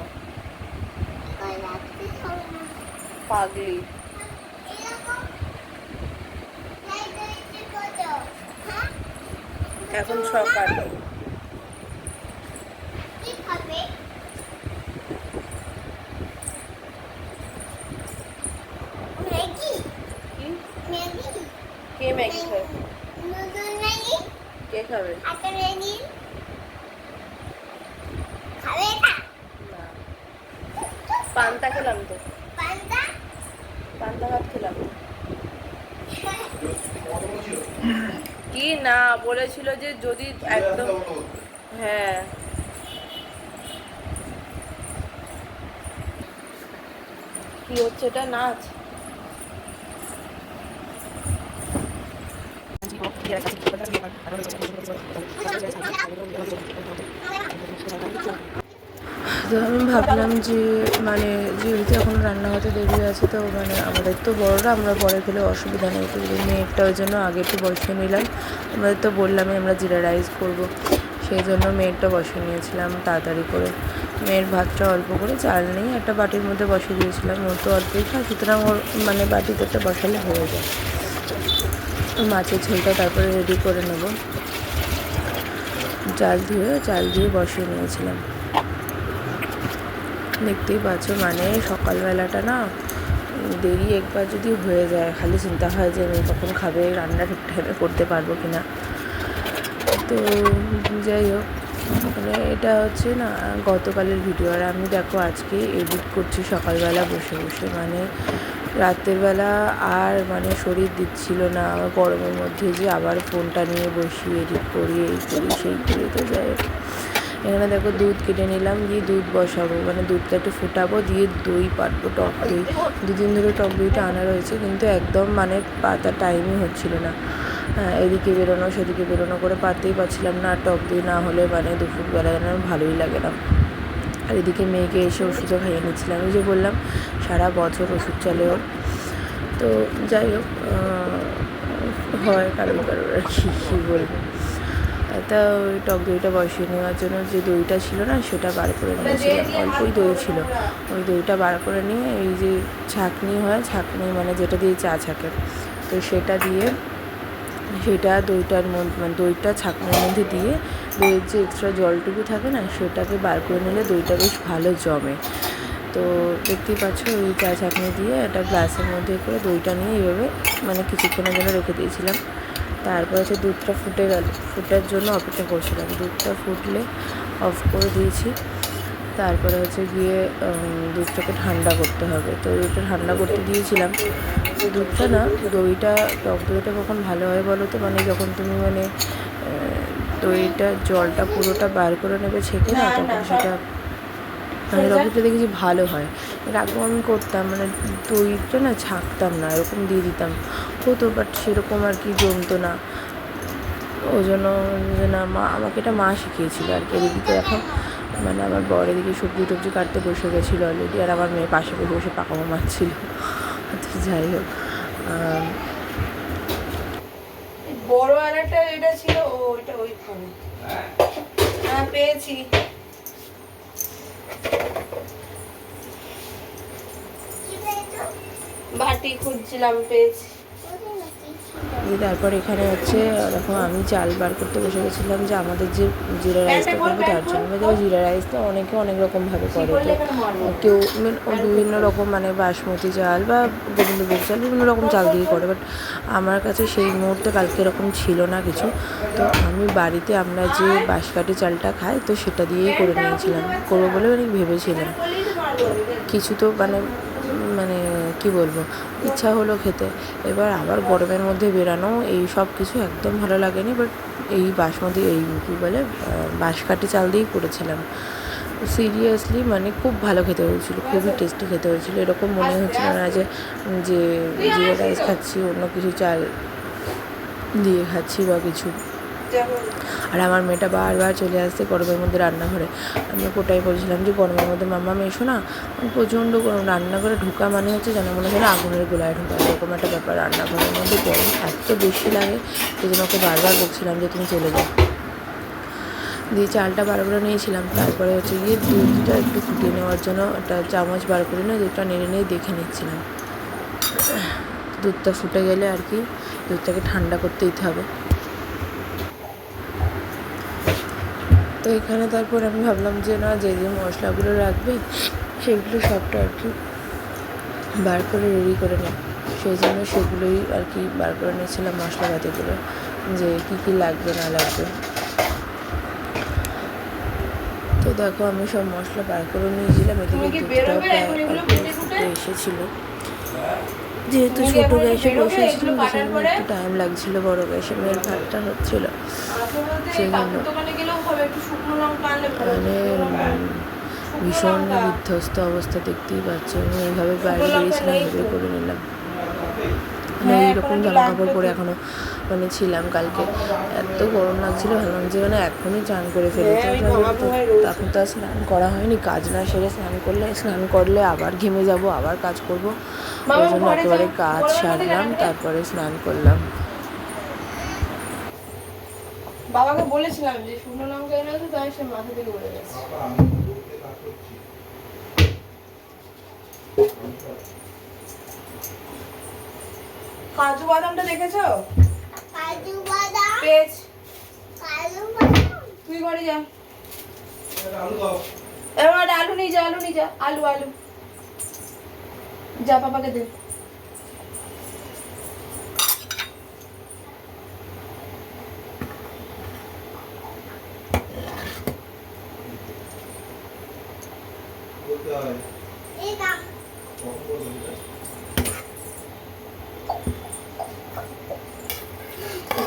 সকাল রাত্রে হবে না। পাগলি। এরকম লাইট হয়েছে কত? হ্যাঁ, এখন সকাল। কি খাবে? ম্যাগি? কি? ম্যাগি? কে ম্যাগি খাবে? Noodle Maggi? কে খাবে? আটা ম্যাগি? খাবে এটা? না, পান্তা খেলাম তো, পান্তা? পান্তা ভাত খেলাম। কত বলছিল? কি না বলেছিল যে যদি একদম, হ্যাঁ কি হচ্ছে এটা? নাচ? তো আমি ভাবলাম যে মানে যেহেতু এখন রান্না হতে দেরি আছে, তো মানে আমাদের তো বড়রা, আমরা পরে খেলে অসুবিধা নেই, তো মেয়েরটা ওই জন্য আগে একটু বসিয়ে নিলাম। আমাদের তো বললামই আমরা জিরা রাইস করবো, সেই জন্য মেয়েরটা বসিয়ে নিয়েছিলাম তাড়াতাড়ি করে। মেয়ের ভাতটা অল্প করে, চাল নেই, একটা বাটির মধ্যে বসিয়ে দিয়েছিলাম, ওর তো অল্পই খায়, সুতরাং ওর মানে বাটিতে একটা বসালে হয়ে যায়। মাছের ঝোলটা তারপরে রেডি করে নেব, চাল দিয়ে বসিয়ে নিয়েছিলাম। দেখতেই পাচ্ছ মানে সকালবেলাটা না দেরি একবার যদি হয়ে যায়, খালি চিন্তা হয় যে আমি কখন খাবে, রান্না ঠিক টাইমে করতে পারবো কি না। তো যাই হোক, মানে এটা হচ্ছে না গতকালের ভিডিও, আর আমি দেখো আজকে এডিট করছি সকালবেলা বসে বসে, মানে রাতের বেলা আর মানে শরীর দিচ্ছিল না আমার, গরমের মধ্যে যে আবার ফোনটা নিয়ে বসি, এডিট করি, এই করি সেই করি। তো যাই হোক, এখানে দেখো দুধ কেটে নিলাম, দিয়ে দুধ বসাবো, মানে দুধটা একটু ফুটাবো, দিয়ে দই পাতবো, টক দই। দুদিন ধরে টক দইটা আনা রয়েছে, কিন্তু একদম মানে পাতা টাইমই হচ্ছিল না, এদিকে বেরোনো সেদিকে বেরোনো করে পাতেই পারছিলাম না, আর টক দই না হলে মানে দুপুরবেলা যেন ভালোই লাগে না। আর এদিকে মেয়েকে এসে ওষুধও খাইয়ে নিচ্ছিলাম, এই যে বললাম সারা বছর ওষুধ চলে ওর। তো যাই হোক, হয় কারোর আর কী বলবো। তা ওই টক দইটা বসিয়ে নেওয়ার জন্য যে দইটা ছিল না সেটা বার করে নিয়েছিলাম, অল্পই দই ছিল, ওই দইটা বার করে নিয়ে এই যে ছাঁকনি হয়, ছাঁকনি মানে যেটা দিয়ে চা ছাঁকে, তো সেটা দিয়ে সেটা দইটার মধ্যে মানে দইটা ছাঁকনির মধ্যে দিয়ে দইয়ের যে এক্সট্রা জলটুকু থাকে না সেটাকে বার করে নিলে দইটা বেশ ভালো জমে। তো দেখতেই পাচ্ছ ওই চা চাটনি দিয়ে একটা গ্লাসের মধ্যে করে দইটা নিয়ে এইভাবে মানে কিছুক্ষণের জন্য রেখে দিয়েছিলাম। তারপর হচ্ছে দুধটা ফুটে গেল, ফুটার জন্য অপেক্ষা করছিলাম। দুধটা ফুটলে অফ করে দিয়েছি। তারপরে হচ্ছে গিয়ে দুধটাকে ঠান্ডা করতে হবে। তো দুধটা ঠান্ডা করতে দিয়েছিলাম। তো দুধটা না, দইটা, টক দইটা কখন ভালো হয় বলো তো, মানে যখন তুমি মানে দইটা জলটা পুরোটা বার করে নেবে ছেঁকে না, তখন সেটা মানে রকেটটা দেখেছি ভালো হয়। এর আগেও আমি করতাম, মানে দইটা না ছাঁকতাম না, এরকম দিয়ে দিতাম, হতো, বাট সেরকম আর কি জমতো না। ওই জন্য না, আমাকে এটা মা শিখিয়েছিল আর কি। এদিকে এখন মানে আমার বর এদিকে সবজি টবজি কাটতে বসে গেছিলো অলরেডি, আর আমার মেয়ে পাশে বসে বসে পাকামো মারছিল। তো যাই হোক, বড় আর একটা এটা ছিল, ওইটা ওইখানে। হ্যাঁ পেয়েছি। কি পেয়েছো? বাটি খুঁজছিলাম, পেয়েছি। তারপর এখানে হচ্ছে দেখো আমি চাল বার করতে বসে গেছিলাম যে আমাদের যে জিরা রাইসটা করবো তার জন্য। দেখো জিরা রাইসটা অনেকে অনেক রকমভাবে করে, তো কেউ বিভিন্ন রকম মানে বাসমতি চাল বা গোবিন্দভোগ চাল বিভিন্ন রকম চাল দিয়ে করে, বাট আমার কাছে সেই মুহূর্তে কালকে এরকম ছিল না কিছু। তো আমি বাড়িতে আমরা যে বাঁশকাঠি চালটা খাই তো সেটা দিয়েই করে নিয়েছিলাম, করবো বলে অনেক ভেবেছিলাম। কিছু তো মানে মানে কি বলবো, ইচ্ছা হলো খেতে। এবার আবার গরমের মধ্যে বেরানো এই সব কিছু একদম ভালো লাগেনি, বাট এই বাসমতি এই কী বলে বাঁশকাঠি চাল দিয়েই করেছিলাম। সিরিয়াসলি মানে খুব ভালো খেতে হয়েছিল, খুবই টেস্টি খেতে হয়েছিল। এরকম মনে হচ্ছিল না যে যে জিরা রাইস খাচ্ছি, অন্য কিছু চাল দিয়ে খাচ্ছি বা কিছু। আর আমার মেয়েটা বারবার চলে আসছে গরমের মধ্যে রান্নাঘরে। আমি ওটাই বলছিলাম যে গরমের মধ্যে মাম্মা এসো না, প্রচণ্ড গরম, রান্নাঘরে ঢোকা মানে হচ্ছে যেন মনে হয় আগুনের গোলায় ঢোকা, এরকম একটা ব্যাপার। রান্নাঘরের মধ্যে গরম এত বেশি লাগে, সেই জন্য ওকে বারবার বলছিলাম যে তুমি চলে যাও। দিয়ে চালটা বার করে নিয়েছিলাম। তারপরে হচ্ছে গিয়ে দুধটা একটু ফুটিয়ে নেওয়ার জন্য একটা চামচ বার করে নিয়ে দুধটা নেড়ে নিয়ে দেখে নিচ্ছিলাম। দুধটা ফুটে গেলে আর কি দুধটাকে ঠান্ডা করতে দিতে হবে। তো এখানে তারপর আমি ভাবলাম যে না, যে যে মশলাগুলো রাখবে সেগুলো সবটা আর কি বার করে রেডি করে নেব। সেই জন্য সেগুলোই আর কি বার করে নিয়েছিলাম, মশলাপাতিগুলো যে কী কী লাগবে না লাগবে। তো দেখো আমি সব মশলা বার করে নিয়েছিলাম। এদিকে দুধটাও প্রায় ফুটে এসেছিলো। যেহেতু ছোটো গ্যাসে বসেছিল সেই জন্য একটু টাইম লাগছিলো, বড়ো গ্যাসে মেয়ের ভাতটা হচ্ছিলো সেই জন্য। মানে ভীষণ বিধ্বস্ত অবস্থা, দেখতেই পাচ্ছ। আমি এইভাবে বাইরে বেরিয়েছিলাম, এভাবে করে নিলাম। মানে এইরকম জামা কাপড় পরে এখনও মানে ছিলাম কালকে, এত গরম লাগছিলো। ভাবলাম যে মানে এখনই চান করে ফেলেছি। এখন তো আর স্নান করা হয়নি, কাজ না সেরে স্নান করলে আবার ঘেমে যাব, আবার কাজ করব। ওই জন্য একেবারে কাজ সারলাম, তারপরে স্নান করলাম। বাবাকে বলেছিলাম যে শুকনো লঙ্কা এনে তো, তাই সে মাথা থেকে উড়ে গেছে। কাজু বাদামটা দেখেছো? কাজু বাদাম, পেঁচ। কাজু বাদাম। তুই ঘরে যা, এবার আলু নিয়ে যা, আলু নিয়ে যা, আলু আলু যা, পাপাকে দে। এই দাম।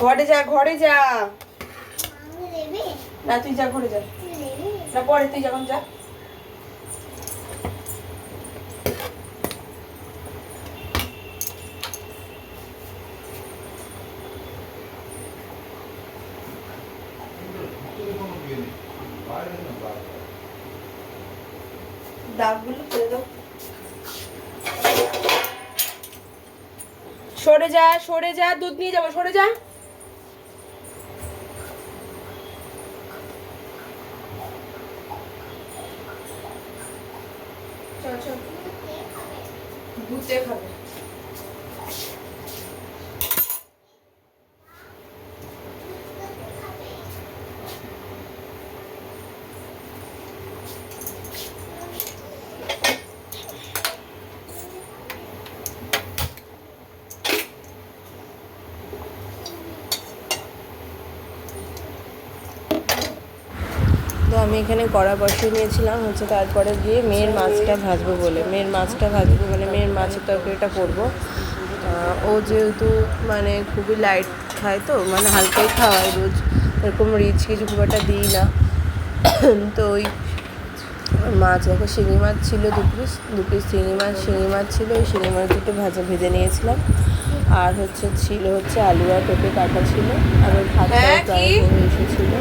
ঘরে যা, ঘরে যা। আমি দেবি? না তুই যা, ঘরে যা। তুই দেবি? না পরে, তুই যখন যা। দাগগুলো ফেলে দাও। সরে যা, সরে যা, দুধ নিয়ে যাবো, সরে যা। চল চল, দুধে খাবে। আমি এখানে কড়া বসিয়ে নিয়েছিলাম হচ্ছে, তারপরে গিয়ে মেয়ের মাছটা ভাজবো বলে মেয়ের মাছের তরকারিটা করবো। ও যেহেতু মানে খুবই লাইট খায়, তো মানে হালকাই খাওয়ায়, রোজ এরকম রিচ কিছু খুব একটা দিই না। তো ওই মাছ, দেখো শিঙি মাছ ছিল দু পিস শিঙি মাছ ছিল, ওই শিঙি মাছ দুটো ভেজে নিয়েছিলাম। আর ছিল আলু আর পেঁপে কাটা ছিল, আর ওই ভাতটাও প্রায় হয়ে এসেছিলো।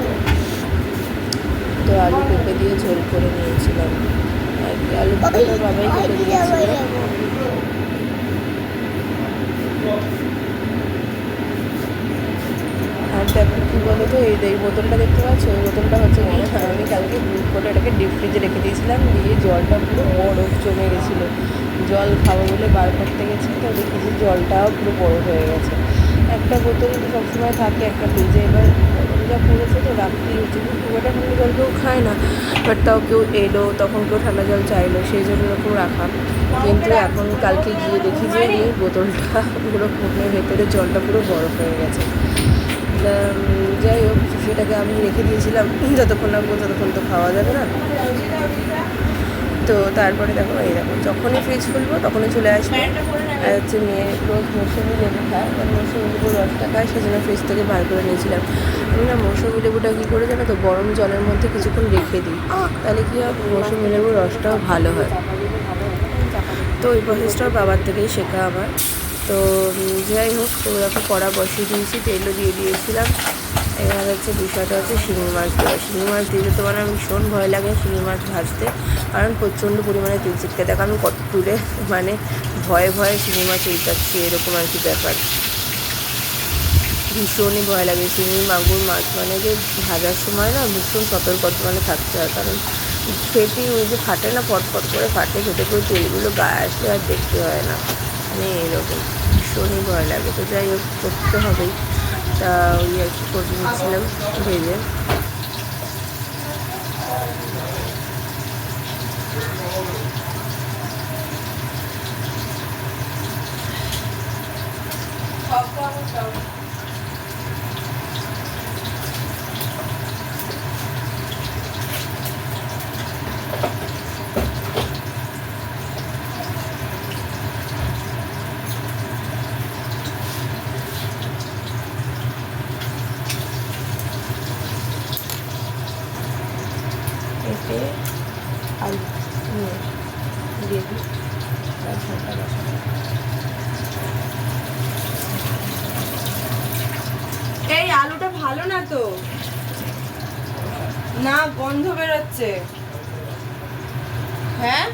তো আলু পেঁপে দিয়ে ঝোল করে নিয়েছিলাম আর কি। আলু পেঁপেটা বাবাই কেটে দিয়েছিল। আর দেখো কী বলো তো, এই বোতলটা দেখতে পাচ্ছ, ওই বোতলটা হচ্ছে কি, আমি কালকে করে এটাকে ডিপ ফ্রিজে রেখে দিয়েছিলাম, দিয়ে জলটা পুরো বরফ জমে গেছিলো। জল খাবো বলে বার করতে গেছি, তো দেখেছি জলটাও পুরো বরফ হয়ে গেছে। একটা বোতল সবসময় থাকে একটা ফ্রিজে, এবার গরম যা পড়েছে তো রাখতেই হচ্ছে। খুব একটা ঠান্ডা জল কেউ খায় না, বাট তাও কেউ এলো তখন কেউ ঠান্ডা জল চাইলো, সেই জন্য এরকম রাখা। কিন্তু এখন কালকে গিয়ে দেখি যে এই বোতলটা পুরো ভেতরে জলটা পুরো বরফ হয়ে গেছে। যাই হোক, সেটাকে আমি রেখে দিয়েছিলাম যতক্ষণ রাখবো ততক্ষণ তো খাওয়া যাবে না। তো তারপরে দেখো যখনই ফ্রিজ খুলবো তখনই চলে আসবে। আর মেয়ে রোজ মৌসুমি লেবু খায়, আর মৌসুমি লেবুর রসটা খায়, সেজন্য ফ্রিজ থেকে বার করে নিয়েছিলাম। আমি না মৌসুমি লেবুটা কী করে জানো তো, গরম জলের মধ্যে কিছুক্ষণ রেখে দিই, তাহলে কী হয় মৌসুমি লেবুর রসটাও ভালো হয়। তো ওই প্রসেসটাও বাবার থেকেই শেখা আমার। তো যাই হোক, তো ওরকম কড়া বসিয়ে দিয়েছি, তেলও দিয়ে দিয়েছিলাম। এবার বিষয়টা হচ্ছে শিঙি মাছ দেওয়া। শিঙি মাছ দিলে তো আমার ভীষণ ভয় লাগে শিঙি মাছ ভাজতে, কারণ প্রচণ্ড পরিমাণে তেল ছিটকে। দেখো আমি কত দূরে মানে ভয়ে শিঙি মাছ উল্টাচ্ছি, এরকম আর কি ব্যাপার। ভীষণই ভয় লাগে। শিঙি মাগুর মাছ মানে যে ভাজার সময় না ভীষণ সতর্কতা মানে থাকতে হয়, কারণ ফেটে ওই যে ফাটে না, পটপট করে ফাটে, ফেটে করে তেলগুলো গায়ে আসলে আর দেখতে হয় না, মানে এরকম ভীষণই ভয় লাগে। তো যাই হোক, করতে হবেই। তা ওই আর কি করে নিচ্ছিলাম ভেজে। এতে আলু দিয়ে দিই, এই আলুটা ভালো না তো, না গন্ধ বেরোচ্ছে। হ্যাঁ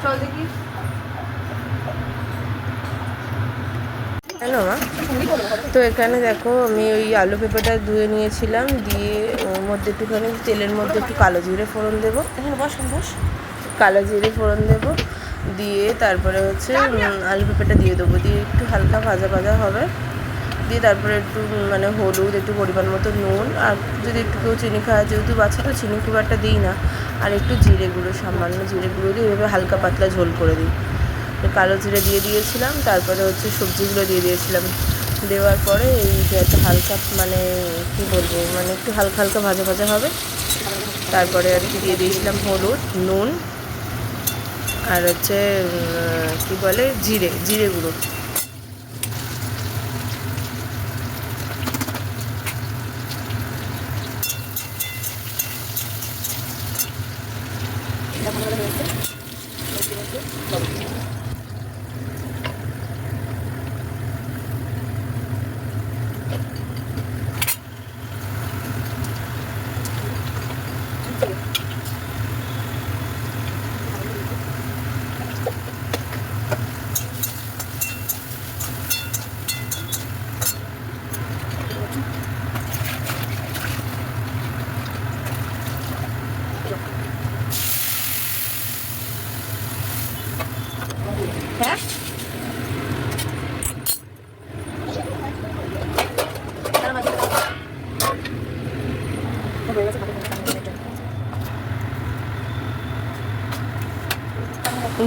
চল দেখি। হ্যালো মা। তো এখানে দেখো আমি ওই আলু পেঁপেটা ধুয়ে নিয়েছিলাম, দিয়ে ওর মধ্যে একটুখানি তেলের মধ্যে একটু কালো জিরে ফোড়ন দেবো, কালো জিরে ফোড়ন দেবো, দিয়ে তারপরে আলু পেঁপেটা দিয়ে দেবো, দিয়ে একটু হালকা ভাজা ভাজা হবে, দিয়ে তারপরে একটু মানে হলুদ, একটু পরিমাণ মতো নুন, আর যদি একটু কেউ চিনি খায়, যেহেতু বাচ্চা তো চিনি খুব একটা দিই না, আর একটু জিরে গুঁড়ো, সামান্য জিরে গুঁড়ো দিয়ে এভাবে হালকা পাতলা ঝোল করে দিই। কালো জিরে দিয়ে দিয়েছিলাম, তারপরে সবজিগুলো দিয়ে দিয়েছিলাম। দেওয়ার পরে এই যে একটা হালকা মানে কী বলবো, মানে একটু হালকা হালকা ভাজা ভাজা হবে, তারপরে আর কি দিয়ে দিয়েছিলাম হলুদ, নুন, আর কী বলে জিরে গুঁড়ো।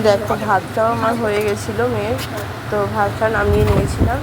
দেখো ভাতটাও আমার হয়ে গেছিলো মেয়ের, তো ভাতটা নামিয়ে নিয়েছিলাম।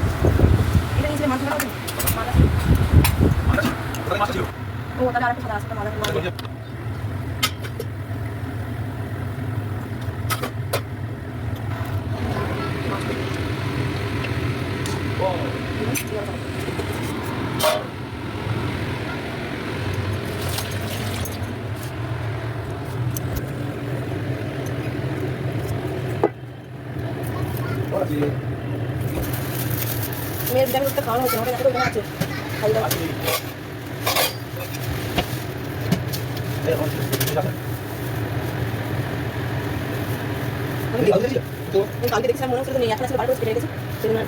মেয়ের বিরিয়ানি করতে খাওয়ানো হচ্ছে, আমাদের এত আছে খাই দাও। কালকে দেখছিলাম মনে হচ্ছে নেই, এখন আসলে বার করে কেটে গেছে, সেজন্য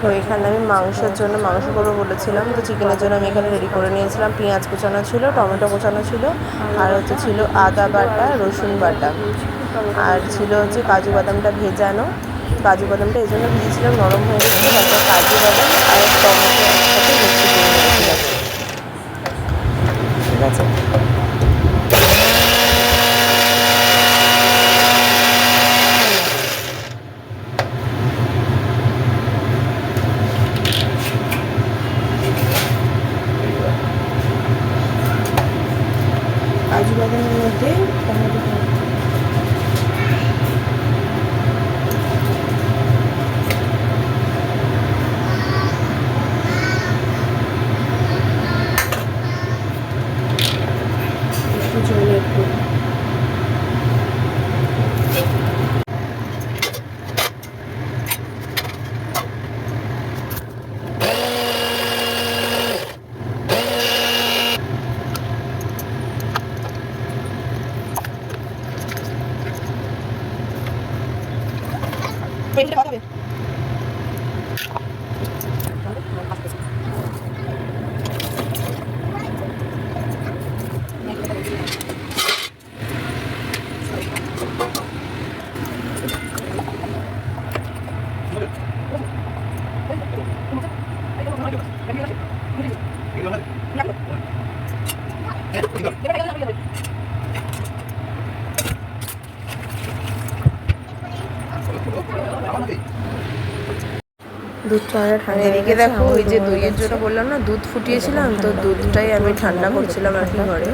তো এখানে আমি মাংসের জন্য মাংস করবো বলেছিলাম, তো চিকেনের জন্য আমি এখানে রেডি করে নিয়েছিলাম। পেঁয়াজ কোচানো ছিল, টমেটো কোচানো ছিল, আর হচ্ছে ছিল আদা বাটা, রসুন বাটা, আর ছিল হচ্ছে কাজু বাদামটা ভেজানো। কাজু বাদামটা এই জন্য ভিজেছিলাম, নরম হয়ে গেছিলো, তারপর কাজু বাদাম আর টমেটো একসাথে মিক্সি করে নিয়েছিলাম। ঠিক আছে, কাজু বাদামের মধ্যে টমেটো একটু জল একটু পেটটা খাওয়া হবে। দুধটা ঠান্ডা, এদিকে দেখো ওই যে দইয়ের জন্য বললাম না দুধ ফুটিয়েছিলাম, তো দুধটাই আমি ঠান্ডা করছিলাম আর কি ঘরে।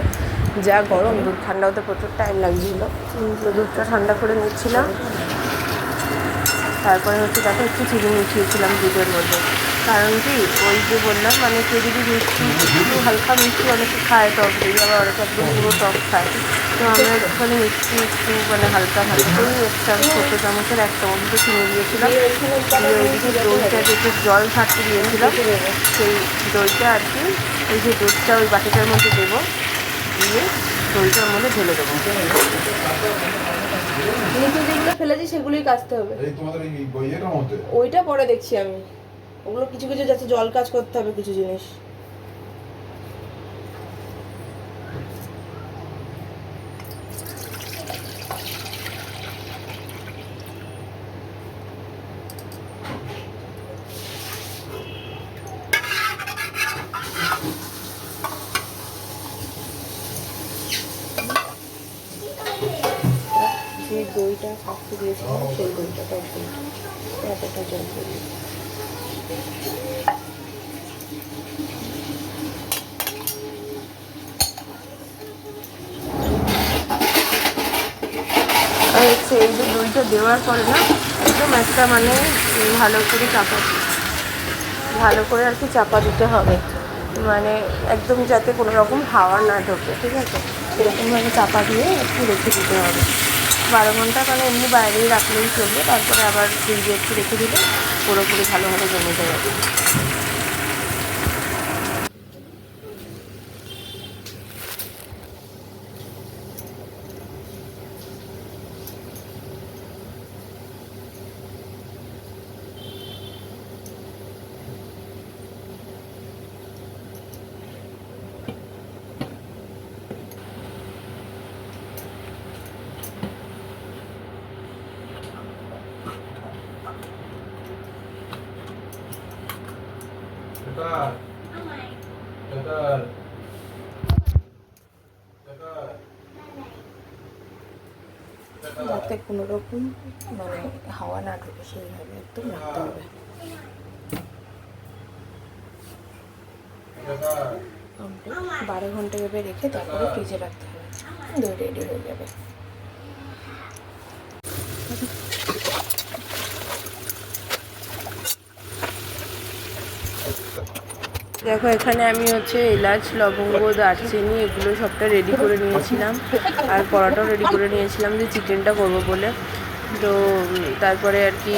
যা গরম, দুধ ঠান্ডা হতে প্রচুর টাইম লাগছিল, তো দুধটা ঠান্ডা করে নিচ্ছিলাম। তারপরে হচ্ছে দেখো একটু চিনি মিশিয়েছিলাম দুধের মধ্যে, কারণ কি ওই যে বললাম মানে কেউ যদি মিষ্টি একটু হালকা মিষ্টি অনেকে খায় টক দই, আবার অনেকে একদম পুরো টক খায়, তো আমরা একটুখানি মিষ্টি একটু মানে হালকা হালকা একটা ছোটো চামচের এক চামচ তো চিনি দিয়েছিলাম। দিয়ে ওইদিকে দইটা একটু জল থাকতে দিয়েছিলাম, সেই দইটা আর কি ওই যে দুধটা ওই বাটিটার মধ্যে দেবো, দিয়ে দইটার মধ্যে ঢেলে দেবো। নিচে যেগুলো ফেলেছি সেগুলোই কাচতে হবে, ওইটা পরে দেখছি আমি। ওগুলো কিছু কিছু যাচ্ছে জল কাজ করতে হবে কিছু জিনিস। যে দইটা কাটতে দিয়েছিলাম সেই দইটা টক দইটা এতটা জল দিয়ে আর হচ্ছে এই যে দইটা দেওয়ার পরে না একদম একটা মানে ভালো করে আর কি চাপা দিতে হবে, মানে একদম যাতে কোনো রকম হাওয়া না ঢোকে, ঠিক আছে, সেরকমভাবে চাপা দিয়ে একটু রেখে দিতে হবে। 12 ঘন্টা মানে এমনি বাইরেই রাখলেই চলবে, তারপরে আবার ফ্রিজে একটু রেখে দিলে পুরোপুরি ভালোভাবে জমে যাবে। যাতে কোনো রকম মানে হাওয়া না ঢোকে সেইভাবে একদম রাখতে হবে। কমপ্লিট 12 ঘন্টা এভাবে রেখে তারপরে ফ্রিজে রাখতে হবে, দই রেডি হয়ে যাবে। দেখো এখানে আমি হচ্ছে এলাচ, লবঙ্গ, দারচিনি এগুলো সবটা রেডি করে নিয়েছিলাম, আর পরোটাও রেডি করে নিয়েছিলাম যে চিকেনটা করবো বলে। তো তারপরে আর কি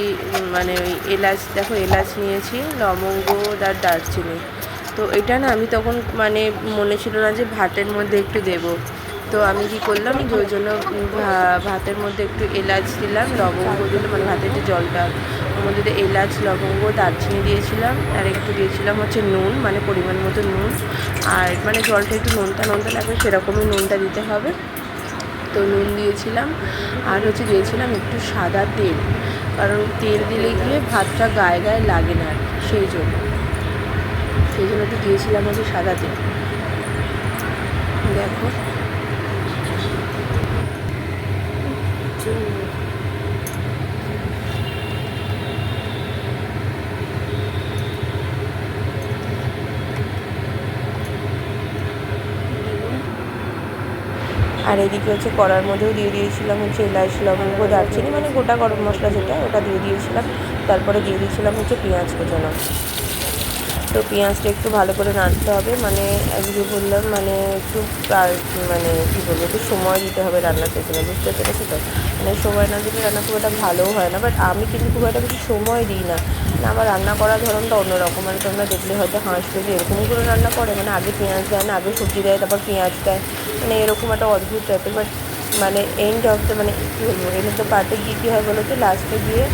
মানে ওই এলাচ, দেখো এলাচ নিয়েছি, লবঙ্গ আর দারচিনি। তো এটা না আমি তখন মানে মনে ছিল না যে ভাতের মধ্যে একটু দেবো, তো আমি কি করলাম যে ওই জন্য ভাতের মধ্যে একটু এলাচ দিলাম, লবঙ্গ দিলাম, মানে ভাতের যে জলটা ওর মধ্যে এলাচ, লবঙ্গ, দারচিনি দিয়েছিলাম, আর একটু দিয়েছিলাম হচ্ছে নুন, মানে পরিমাণ মতো নুন, আর মানে জলটা একটু নোনতা নোনতা লাগবে সেরকমই নুনটা দিতে হবে। তো নুন দিয়েছিলাম, আর হচ্ছে দিয়েছিলাম একটু সাদা তেল, কারণ তেল দিলে গিয়ে ভাতটা গায়ে গায়ে লাগে না আর কি, সেই জন্য একটু দিয়েছিলাম হচ্ছে সাদা তেল। দেখো আর এদিকে হচ্ছে কড়ার মধ্যেও দিয়ে দিয়েছিলাম হচ্ছে এলাচ, লবঙ্গ, দারচিনি, মানে গোটা গরম মশলা যেটা ওটা দিয়ে দিয়েছিলাম। তারপরে দিয়ে দিয়েছিলাম হচ্ছে পেঁয়াজ কুচানো। তো পেঁয়াজটা একটু ভালো করে নাড়তে হবে, মানে আজকে বললাম মানে একটু মানে কী বলবো, একটু সময় দিতে হবে রান্নার পেছনে, বুঝতে পেরেছি তো। মানে সময় না দিলে রান্না খুব একটা ভালোও হয় না, বাট আমি কিন্তু খুব একটা বেশি সময় দিই না, মানে আমার রান্না করার ধরনটা অন্যরকম। মানে তোমরা দেখলে হয়তো হাঁসবে যে এরকম করে রান্না করে, মানে আগে পেঁয়াজ দেয় না, আগে সবজি দেয় তারপর পেঁয়াজ দেয়, মানে এরকম একটা অদ্ভুত টাইপের। বাট মানে এন্ড অফ দ্য মানে কী বলবো, এন্ড অফ দ্য পার্টে গিয়ে কী হয় বলো তো, লাস্টে গিয়ে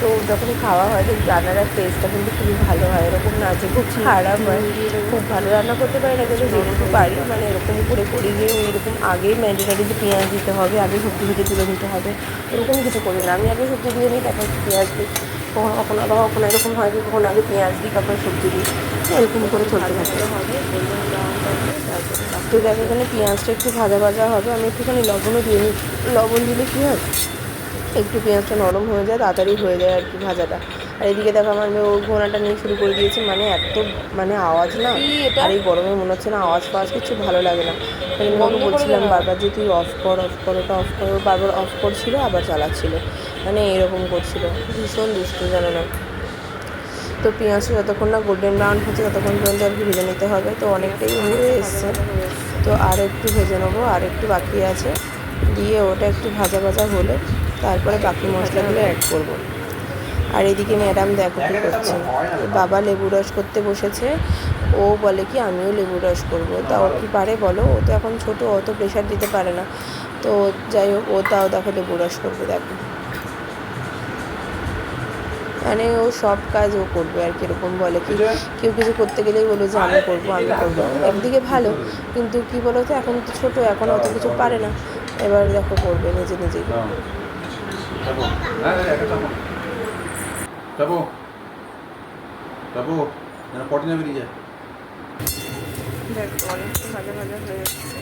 তো যখন খাওয়া হয় তো রান্নার টেস্টটা কিন্তু খুবই ভালো হয়, এরকম না যে খুব খারাপ হয়। খুব ভালো রান্না করতে পারি না, কিন্তু যেটুকু পারি মানে এরকম করে করি যে এরকম আগেই ম্যান্ডেটারি যে পেঁয়াজ দিতে হবে, আগে সবজি ভেজে তুলে নিতে হবে, এরকম কিছু করি না। আমি আগে সবজি দিয়ে নিই, তারপর পেঁয়াজ দিই, কখনো কখনো আবার কখনো এরকম হয় যে কখনো আগে পেঁয়াজ দিই তারপরে সবজি দিই, এরকম করে চলতে থাকতে হবে। তো দেখো এখানে পেঁয়াজটা একটু ভাজা ভাজা হবে, আমি একটুখানি লবণও দিয়ে নিই, লবণ দিলে কী হয় একটু পেঁয়াজটা নরম হয়ে যায়, তাড়াতাড়ি হয়ে যায় আর কি ভাজাটা। আর এদিকে দেখো আমার মেয়ে ওই ঘোড়াটা নিয়ে শুরু করে দিয়েছে, মানে এত মানে আওয়াজ না, আর এই গরমে মনে হচ্ছে না আওয়াজ ফাওয়াজ কিছু ভালো লাগে না। আমি ওকে বলছিলাম বারবার যে তুই অফ কর, ওটা অফ কর, বারবার অফ করছিল আবার চালাচ্ছিল, মানে এরকম করছিল, ভীষণ দুষ্টু জানো না। তো পেঁয়াজটা যতক্ষণ না গোল্ডেন ব্রাউন হচ্ছে ততক্ষণ পর্যন্ত আর কি ভেজে নিতে হবে। তো অনেকটাই হয়ে এসছে, তো আর একটু ভেজে নেবো, আর একটু বাকি আছে, দিয়ে ওটা একটু ভাজা ভাজা হলে তারপরে বাকি মশলাগুলো অ্যাড করব। আর এদিকে ম্যাডাম দেখো কী করছে, বাবা লেবু রস করতে বসেছে, ও বলে কি আমিও লেবু রস করবো, তা ও কি পারে বলো, ও তো এখন ছোটো, ও তো প্রেশার দিতে পারে না। তো যাই হোক ও তাও দেখো লেবু রস করবে, দেখো মানে ও সব কাজ ও করবে আর কীরকম বলে কি, কেউ কিছু করতে গেলেই বলো যে আমি করবো আমি করবো, একদিকে ভালো, কিন্তু কি বলো তো এখন তো ছোটো, এখন অত কিছু পারে না, এবার দেখো করবে নিজে নিজেই। পটি না বেরিয়ে যায়। দেখো অনেকটা ভাজা ভাজা হয়ে যাচ্ছে,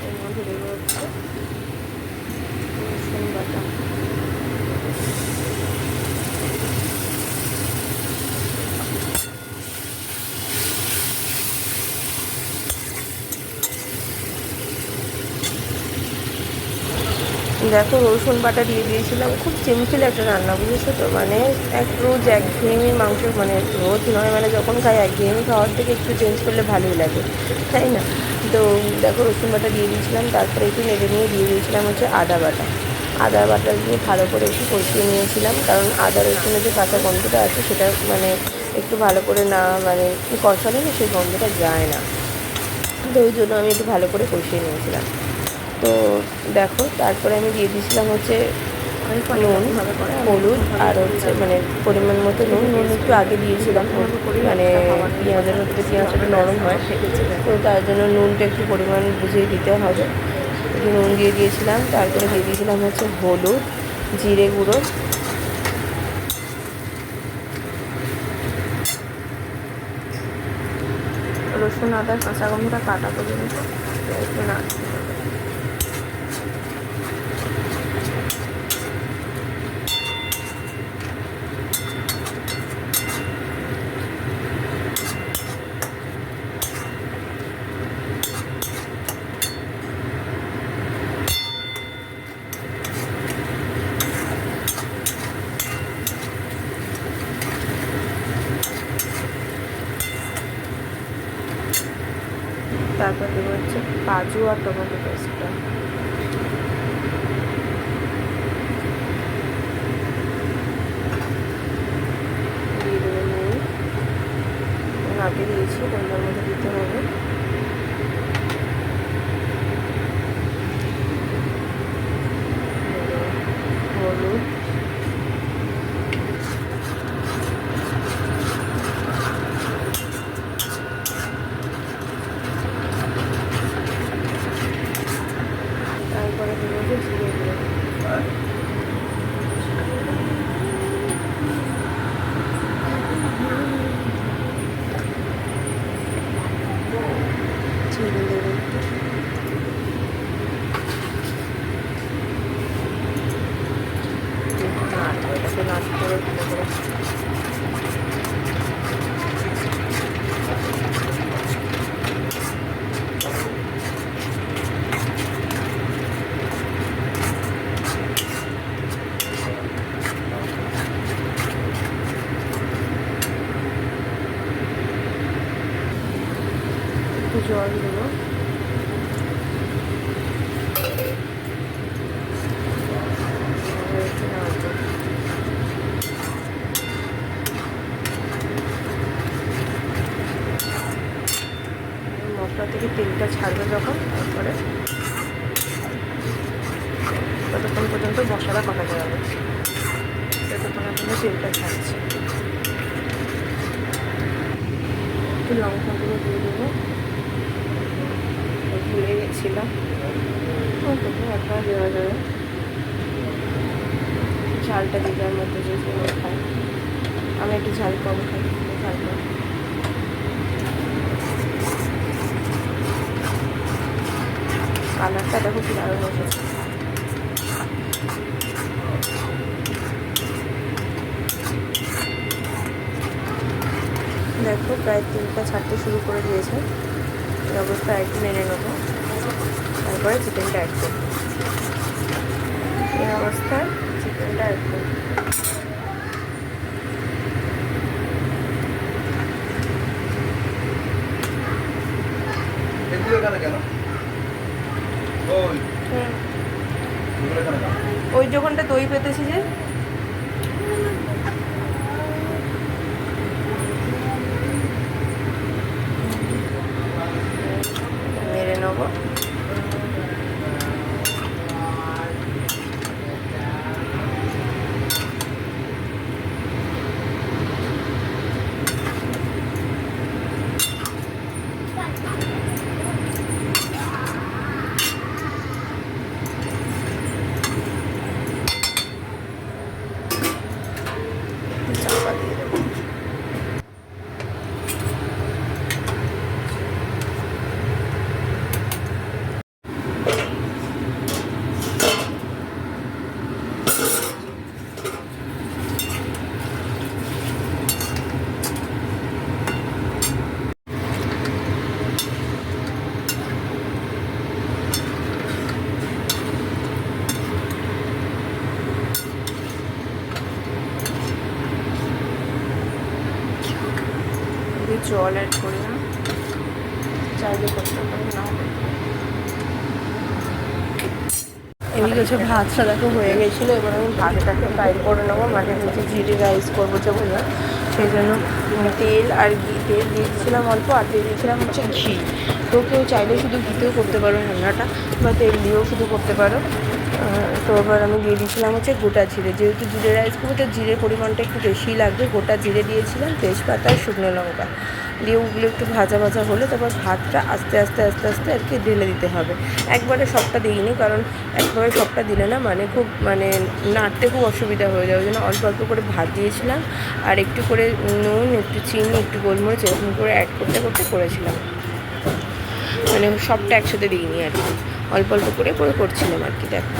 এর মধ্যে দেবো হচ্ছে রসুন বাটা। দেখো রসুন বাটা দিয়ে দিয়েছিলাম, খুব সিম্পল একটা রান্না, বুঝেছো তো, মানে এক রোজ একঘেয়েমি মাংস, মানে রোজ নয়, মানে যখন খাই একঘেয়েমি খাওয়ার থেকে একটু চেঞ্জ করলে ভালোই লাগে, তাই না। তো দেখো রসুন বাটা দিয়ে দিয়েছিলাম, তারপরে একটু নেড়ে নিয়ে দিয়ে দিয়েছিলাম হচ্ছে আদা বাটা দিয়ে ভালো করে একটু কষিয়ে নিয়েছিলাম, কারণ আদা রসুনের যে কাঁচা গন্ধটা আছে সেটা মানে একটু ভালো করে না মানে কষালে না সেই গন্ধটা যায় না, তো ওই জন্য আমি একটু ভালো করে কষিয়ে নিয়েছিলাম। তো দেখো তারপরে আমি দিয়ে দিয়েছিলাম হচ্ছে নুন, হলুদ, আর হচ্ছে মানে পরিমাণ মতো নুন একটু আগে দিয়েছিলাম, মানে পেঁয়াজের মধ্যে পেঁয়াজটা নরম হয়, তো তার জন্য নুনটা একটু পরিমাণ বুঝিয়ে দিতে হবে, একটু নুন দিয়ে দিয়েছিলাম। তারপরে দিয়ে দিয়েছিলাম হচ্ছে হলুদ, জিরে গুঁড়ো, রসুন আদা কাঁচা গন্ধটা কাটা পর্যন্ত একটু নাড়তে হবে। তারপর দেবো হচ্ছে কাজু আর টমেটো পেস্টটা। দিয়ে দেবো নুন, আগে দিয়েছি ঠান্ডার মধ্যে দিতে হবে। হলুদ, তারপরে দেবো যে জিরে গুঁড়ো। জিরে দেবো একটু, এটাকে নাড়তে হবে ভালো করে। একটু জল দেবো, একটু নাড়বো। মশলা থেকে তেলটা ছাড়বে যখন, তারপরে ততক্ষণ পর্যন্ত মশলা কষাতে হবে, ততক্ষণের জন্য তেলটা ছাড়ছে। একটু লঙ্কাগুলো দিয়ে দেবো, ভুলে গেছিলাম, একবার দেওয়া যাবে। ঝালটা দিয়ে দেওয়ার মধ্যে যে খাই, আমি একটু ঝাল কম খাই, ঝাল কম। কালারটা দেখো কি দারুণ এসেছে। দেখো প্রায় তেলটা ছাড়তে শুরু করে দিয়েছে, এই অবস্থায় একটু নেড়ে নেবো, তারপরে চিকেনটা অ্যাড করবো। এই অবস্থায় চিকেনটা অ্যাড করবো। ওই যখনটা দই পেতেছি যে, মেরে নেবো। চাপা দিয়ে দেবো। জল অ্যাড করি না, চাইলে করতে পারি, না এদিকে হচ্ছে ভাতটা দেখো হয়ে গেছিলো। এবার আমি ভাতটাকে ফ্রাই করে নেবো, মানে হচ্ছে জিরে রাইস করবো যে বললাম, সেই জন্য তেল আর তেল দিয়েছিলাম অল্প, আর দিয়ে দিয়েছিলাম হচ্ছে ঘি। তো কেউ চাইলে শুধু ঘিতেও করতে পারো রান্নাটা, বা তেল দিয়েও শুধু করতে পারো। তো এবার আমি দিয়ে দিয়েছিলাম হচ্ছে গোটা জিরে, যেহেতু জিরে রাইস করবো তো জিরের পরিমাণটা একটু বেশিই লাগবে। গোটা জিরে দিয়েছিলাম, তেজপাতা আর শুকনো লঙ্কা দিয়ে ওগুলো একটু ভাজা ভাজা হলে তারপর ভাতটা আস্তে আস্তে আস্তে আস্তে আর কি ঢেলে দিতে হবে। একবারে সবটা দিইনি, কারণ একবারে সবটা দিলে না খুব নাড়তে খুব অসুবিধা হয়ে যায়, ওই জন্য অল্প অল্প করে ভাত দিয়েছিলাম, আর একটু করে নুন, একটু চিনি, একটু গোলমরিচ এরকম করে অ্যাড করতে করতে করেছিলাম। সবটা একসাথে দিইনি আর কি, অল্প অল্প করে করছিলাম আর কি। দেখো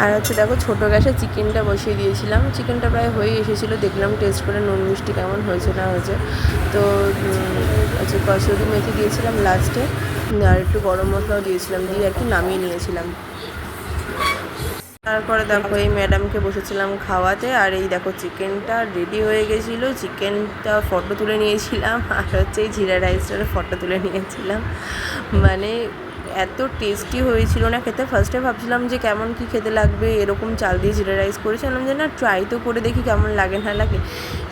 আর হচ্ছে দেখো ছোটো গ্যাসে চিকেনটা বসিয়ে দিয়েছিলাম, চিকেনটা প্রায় হয়ে এসেছিলো, দেখলাম টেস্ট করে নুন মিষ্টি কেমন হয়েছে না হয়েছে। তো হচ্ছে কসুরি মেথি দিয়েছিলাম লাস্টে, আর একটু গরম মশলাও দিয়েছিলাম, দিয়ে আর কি নামিয়ে নিয়েছিলাম। তারপরে দেখো এই ম্যাডামকে বসেছিলাম খাওয়াতে, আর এই দেখো চিকেনটা রেডি হয়ে গেছিলো, চিকেনটা ফটো তুলে নিয়েছিলাম, আর হচ্ছে এই জিরা রাইসটার ফটো তুলে নিয়েছিলাম। মানে এত টেস্টি হয়েছিল না খেতে। ফার্স্টে ভাবছিলাম যে কেমন কি খেতে লাগবে, এরকম চাল দিয়ে জিরা রাইস করেছিলাম যে না ট্রাই তো করে দেখি কেমন লাগে না লাগে,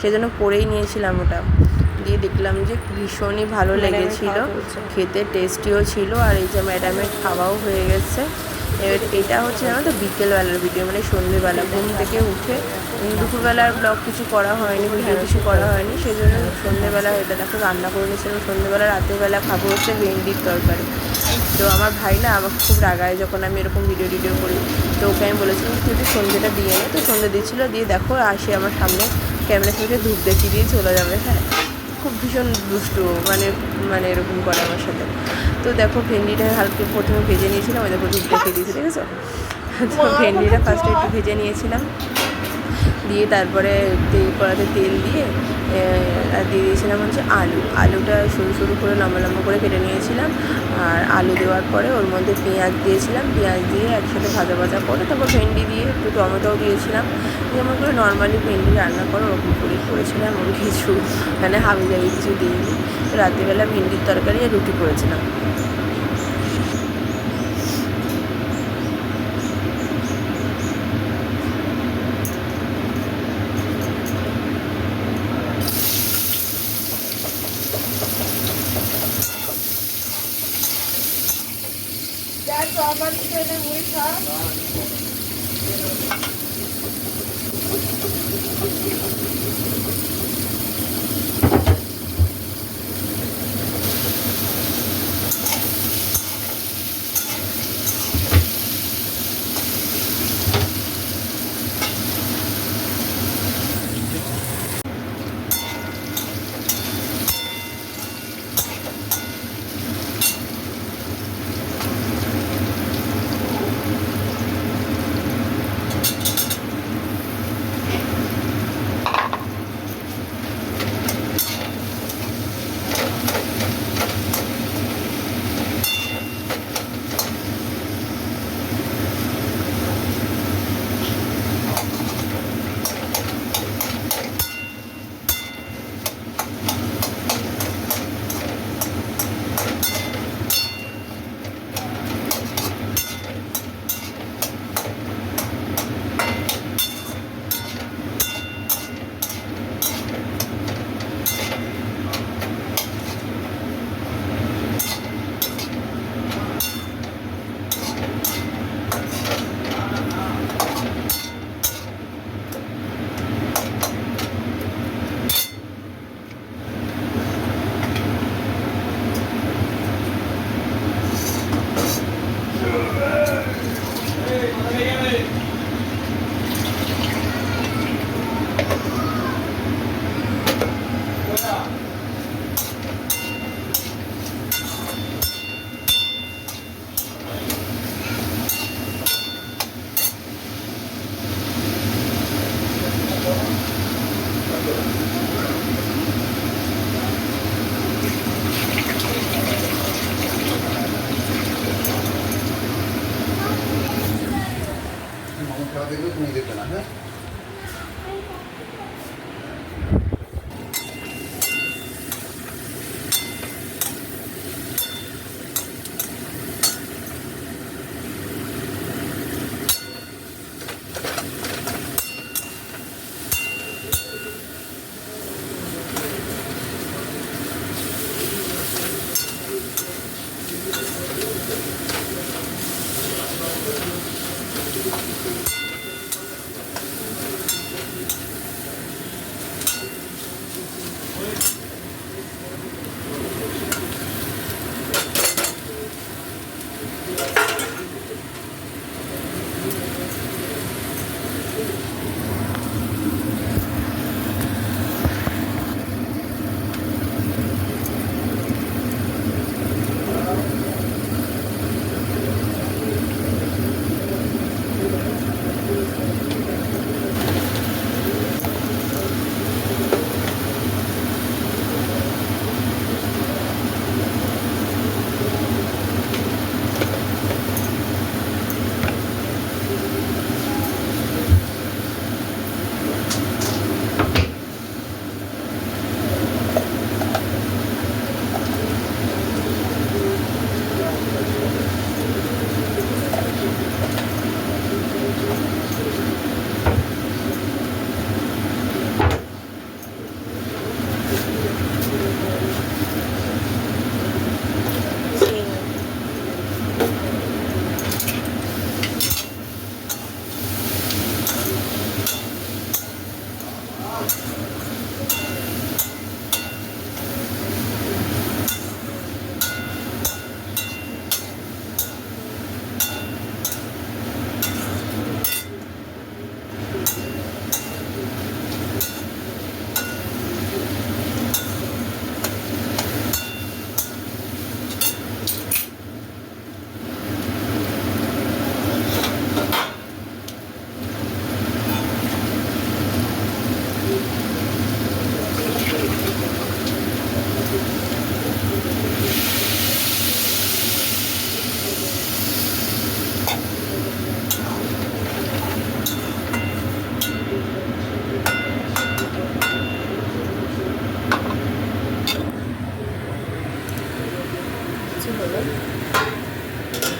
সেজন্য করেই নিয়েছিলাম ওটা। দিয়ে দেখলাম যে ভীষণই ভালো লেগেছিলো, খেতে টেস্টিও ছিল। আর এই যে ম্যাডামের খাওয়াও হয়ে গেছে। এবার এটা হচ্ছে জানো তো বিকেলবেলার ভিডিও, মানে সন্ধ্যেবেলা ঘুম থেকে উঠে, দুপুরবেলার ব্লগ কিছু করা হয়নি, ভিডিও কিছু করা হয়নি, সেই জন্য সন্ধ্যেবেলা এটা দেখো রান্না করে নিয়েছিলাম। সন্ধ্যেবেলা রাতেরবেলা খাবো হচ্ছে ভেন্ডির তরকারি। তো আমার ভাই না আমাকে খুব রাগায় যখন আমি এরকম ভিডিও টিডিও করি। তো ওকে আমি বলেছিলাম তুই যদি সন্ধ্যেটা দিয়ে নে, তো সন্ধ্যে দিচ্ছিলো, দিয়ে দেখো আসে আমার সামনে ক্যামেরার সামনে ধূপ দেখিয়ে দিয়ে চলে যাবে। হ্যাঁ, খুব ভীষণ দুষ্টু, মানে মানে এরকম করে আমার সাথে। তো দেখো ভেন্ডিটা হালকা প্রথমে ভেজে নিয়েছিলাম, ওই দেখো ধূপ দেখিয়ে দিয়েছি, ঠিক আছে। তো ভেন্ডিটা ফার্স্টে একটু ভেজে নিয়েছিলাম, দিয়ে তারপরে কড়াতে তেল দিয়ে আর দিয়ে দিয়েছিলাম হচ্ছে আলুটা সরু সরু করে লম্বা লম্বা করে কেটে নিয়েছিলাম। আর আলু দেওয়ার পরে ওর মধ্যে পেঁয়াজ দিয়েছিলাম, পেঁয়াজ দিয়ে একসাথে ভাজা ভাজা করে তারপর ভেন্ডি দিয়ে একটু টমেটোও দিয়েছিলাম। যেমন করে নর্মালি ভেন্ডি রান্না করো ওরকম করেই করেছিলাম, ওর কিছু মানে হাবি জাবি কিছু দিইনি। তো রাত্রিবেলা ভেন্ডির তরকারি আর রুটি করেছিলাম। যা চপ আর এনে মুড়ি খা।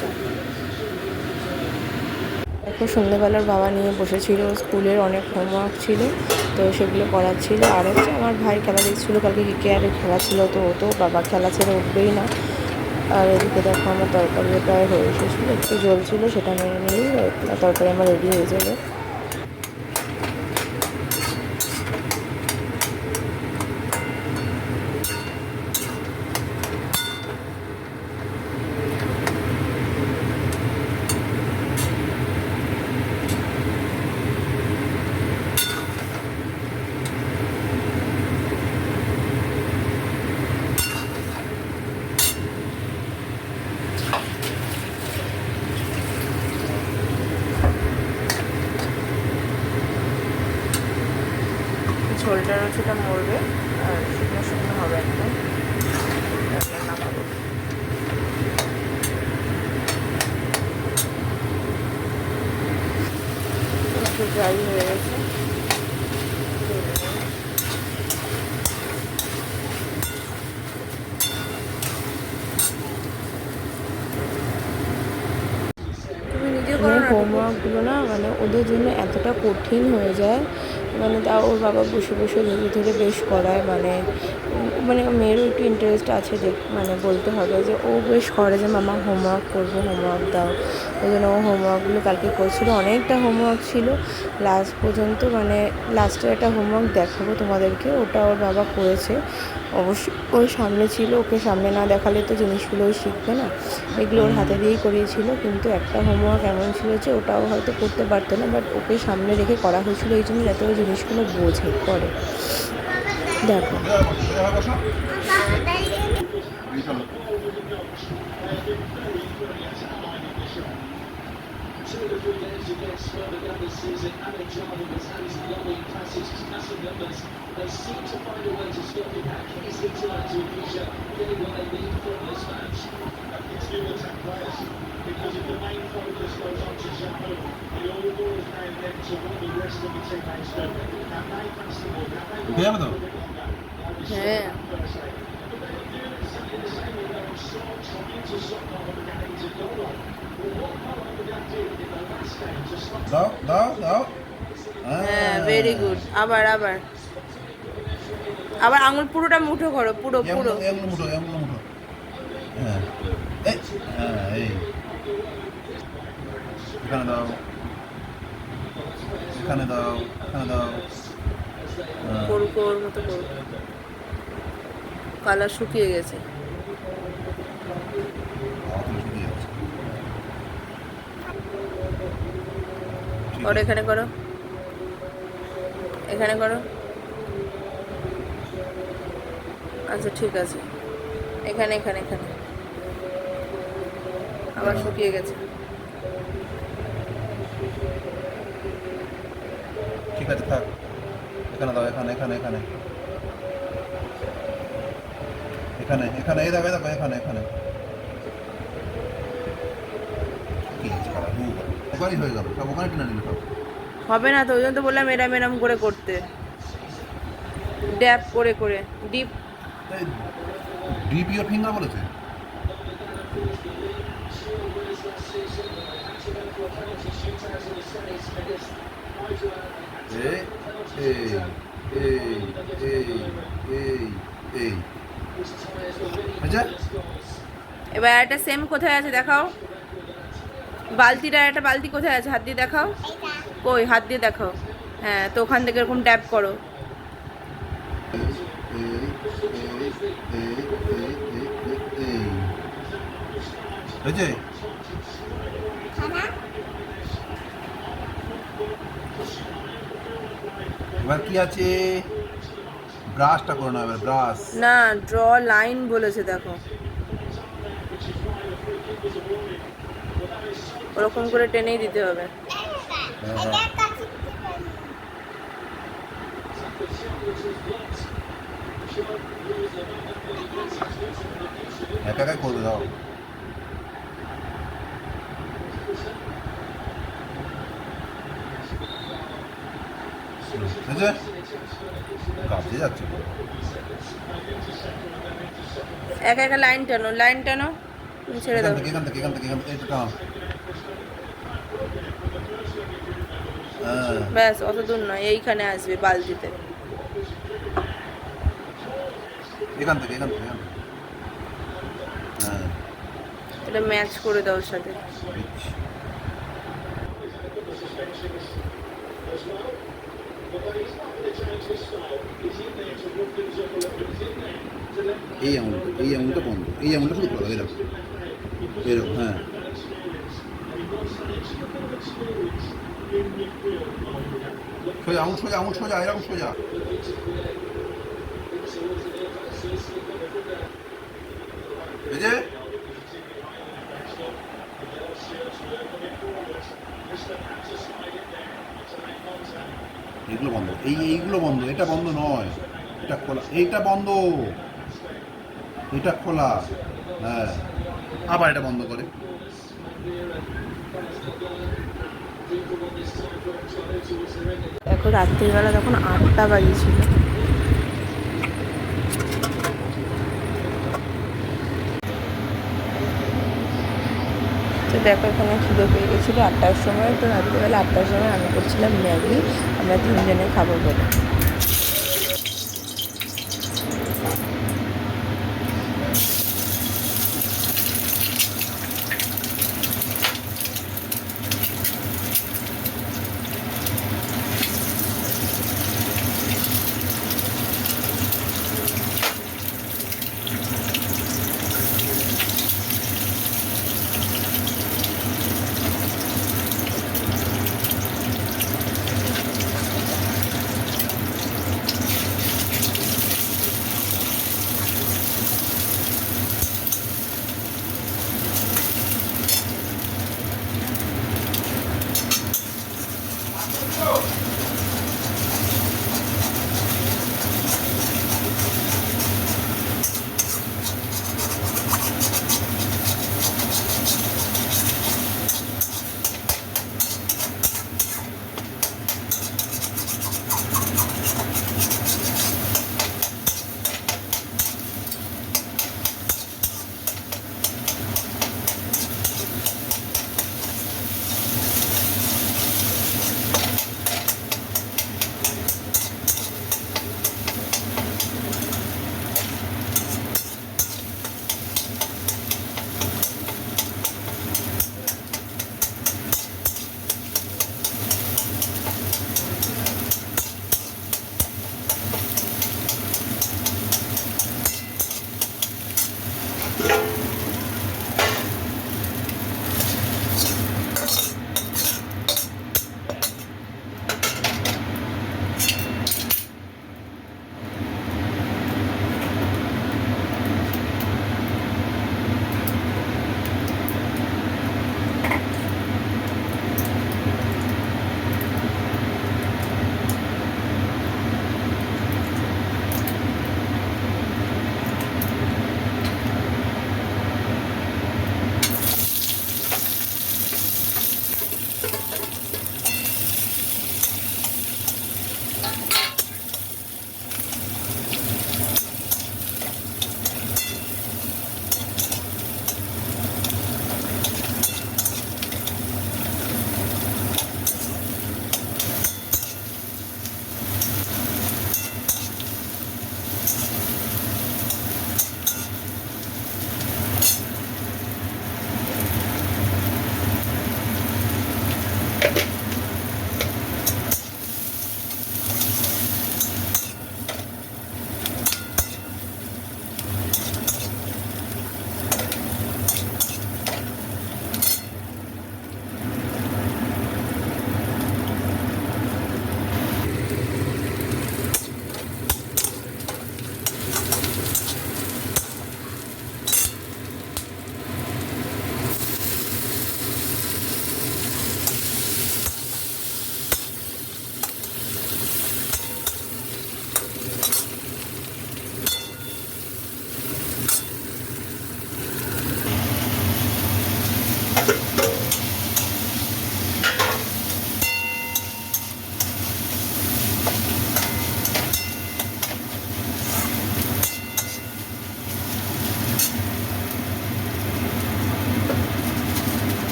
বাচ্চা। দেখো সন্ধ্যেবেলার বাবা নিয়ে বসেছিল, স্কুলের অনেক হোমওয়ার্ক ছিল তো সেগুলো করাচ্ছিল। আর হচ্ছে আমার ভাই খেলা দেখছিল, কালকে KKR খেলা ছিল তো ও তো বাবা খেলা ছেড়ে উঠবেই না। আর এদিকে দেখো আমার তরকারি প্রায় হয়ে এসেছিলো, একটু জল ছিল সেটা নিয়ে নিলেই তরকারি আমার রেডি হয়ে যাবে। ঝোলটা রুচিটা মরবে আর শুকনো শুকনো হবে একদম, তারপর নামাবো। একটু ড্রাই হয়ে গেছে। হোমওয়ার্কগুলো না মানে ওদের জন্য এতটা কঠিন হয়ে যায়, মানে তাও ওর বাবা বসে বসে ধীরে ধীরে বেশ করায়। মানে মানে মেয়েরও একটু ইন্টারেস্ট আছে, মানে বলতে হবে যে ও বেশ করে যে মামা হোমওয়ার্ক করবো, হোমওয়ার্ক দাও। ওই জন্য ও হোমওয়ার্কগুলো কালকে করছিল, অনেকটা হোমওয়ার্ক ছিল লাস্ট পর্যন্ত। মানে লাস্টে একটা হোমওয়ার্ক দেখাবো তোমাদেরকে, ওটা ওর বাবা করেছে। অবশ্যই ওর সামনে ছিল, ওকে সামনে না দেখালে তো জিনিসগুলো শিখবে না। এগুলো ওর হাতে দিয়েই করিয়েছিল, কিন্তু একটা হোমওয়ার্ক এমন ছিল যে ওটাও হয়তো করতে পারতো না, বাট ওকে সামনে রেখে করা হয়েছিল এই জন্য যাতে ওই জিনিসগুলো বোঝে করে। দেখো উঠে যাবে তো? হ্যাঁ দাও দাও দাও। হ্যাঁ ভেরি গুড। আবার আবার আবার আঙুল পুরোটা মুঠো করো, পুরো পুরো। এগুলো মুঠো, এগুলো মুঠো। হ্যাঁ এই, হ্যাঁ এই এখানে দাও, এখানে দাও, এখানে দাও। করু কোর মতো করু। কালার শুকিয়ে গেছে। করো এখানে করো, এখানে করো। আচ্ছা ঠিক আছে, এখানে এখানে এখানে। আবার শুকিয়ে গেছে। ঠিক আছে থাক, এখানে দাও, এখানে এখানে এখানে এখানে এখানে এই দেখো এই দেখো এখানে এখানে। ওখানেই হয়ে গেল সব, ওখানে টেনে নিল সব। হবে না তো, ওই জন্য তো বললাম এরাম এরাম করে করতে, ড্যাপ করে করে। ডিপ ডিপ ইয়োর ফিঙ্গার বলেছে। এই এই এই এই এই এই আচ্ছা এবার একটা সেম কোথায় আছে দেখাও। বালতিটা, একটা বালতি কোথায় আছে, হাত দিয়ে দেখাও। কই, হাত দিয়ে দেখাও। হ্যাঁ তো ওখান থেকে এরকম ট্যাপ করো। হয়েছে? এবার কি আছে? ব্রাশটা করো না, এবার ব্রাশ না, ড্র লাইন বলেছে দেখো, ওরকম করে টেনেই দিতে হবে। একা একা করবে দাও। কাজে যাচ্ছে একা একা লাইন টানো, লাইন টানো, তুমি ছেড়ে দাও। এখান থেকে এটা টান। হ্যাঁ, ব্যাস অত দূর নয়, এইখানে আসবে বালতিতে। এখান থেকে হ্যাঁ, এটা ম্যাচ করে দাও ওর সাথে। দিচ্ছি। এই আঙুলটা বন্ধ, এই আঙুলটা শুধু খোলা, এরকম হ্যাঁ। আঙুল সোজা এরকম সোজা। এই যে এগুলো বন্ধ, এইগুলো বন্ধ, এটা বন্ধ নয়, এটা খোলা, এইটা বন্ধ, এটা খোলা। হ্যাঁ, আবার এটা বন্ধ করে। এখন রাত্রিবেলা তখন 8টা বাজেছিল। তো দেখো এখানে খিদে পেয়ে গেছিলো 8টার সময়। তো রাত্রিবেলা 8টার সময় আমি করছিলাম ম্যাগি, আমরা 3 জনে খাবো বলে।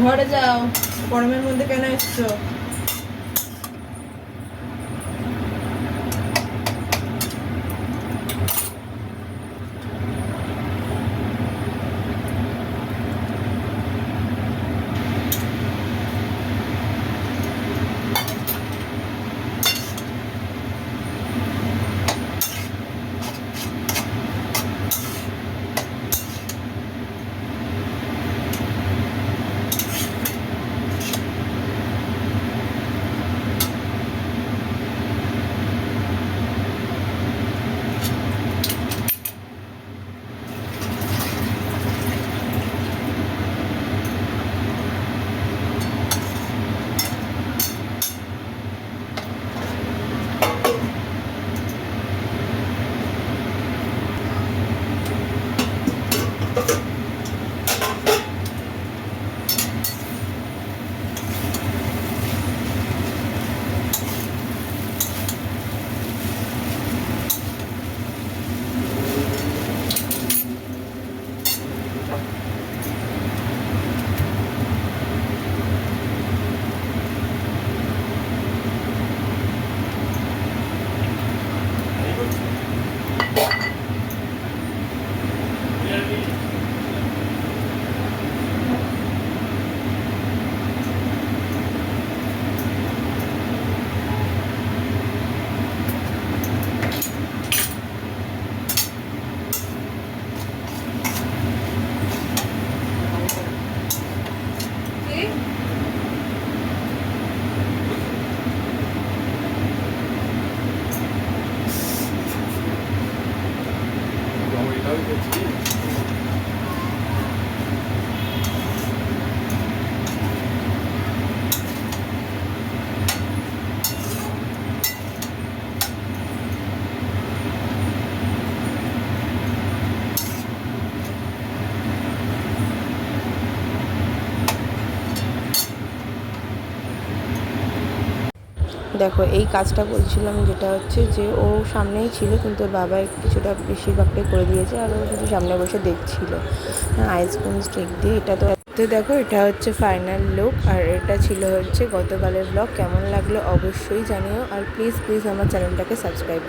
ঘরে যাও, গরমের মধ্যে কেন এসছো? দেখো এই কাজটা বলছিলাম, যেটা হচ্ছে যে ও সামনেই ছিল কিন্তু ওর বাবা কিছুটা বেশিরভাগটাই করে দিয়েছে, আর ও শুধু সামনে বসে দেখছিল আইসক্রিম স্টিক দিয়ে। এটা তো দেখো এটা হচ্ছে ফাইনাল লুক, আর এটা ছিল হচ্ছে গতকালের ব্লগ। কেমন লাগলো অবশ্যই জানিও, আর প্লিজ আমার চ্যানেলটাকে সাবস্ক্রাইব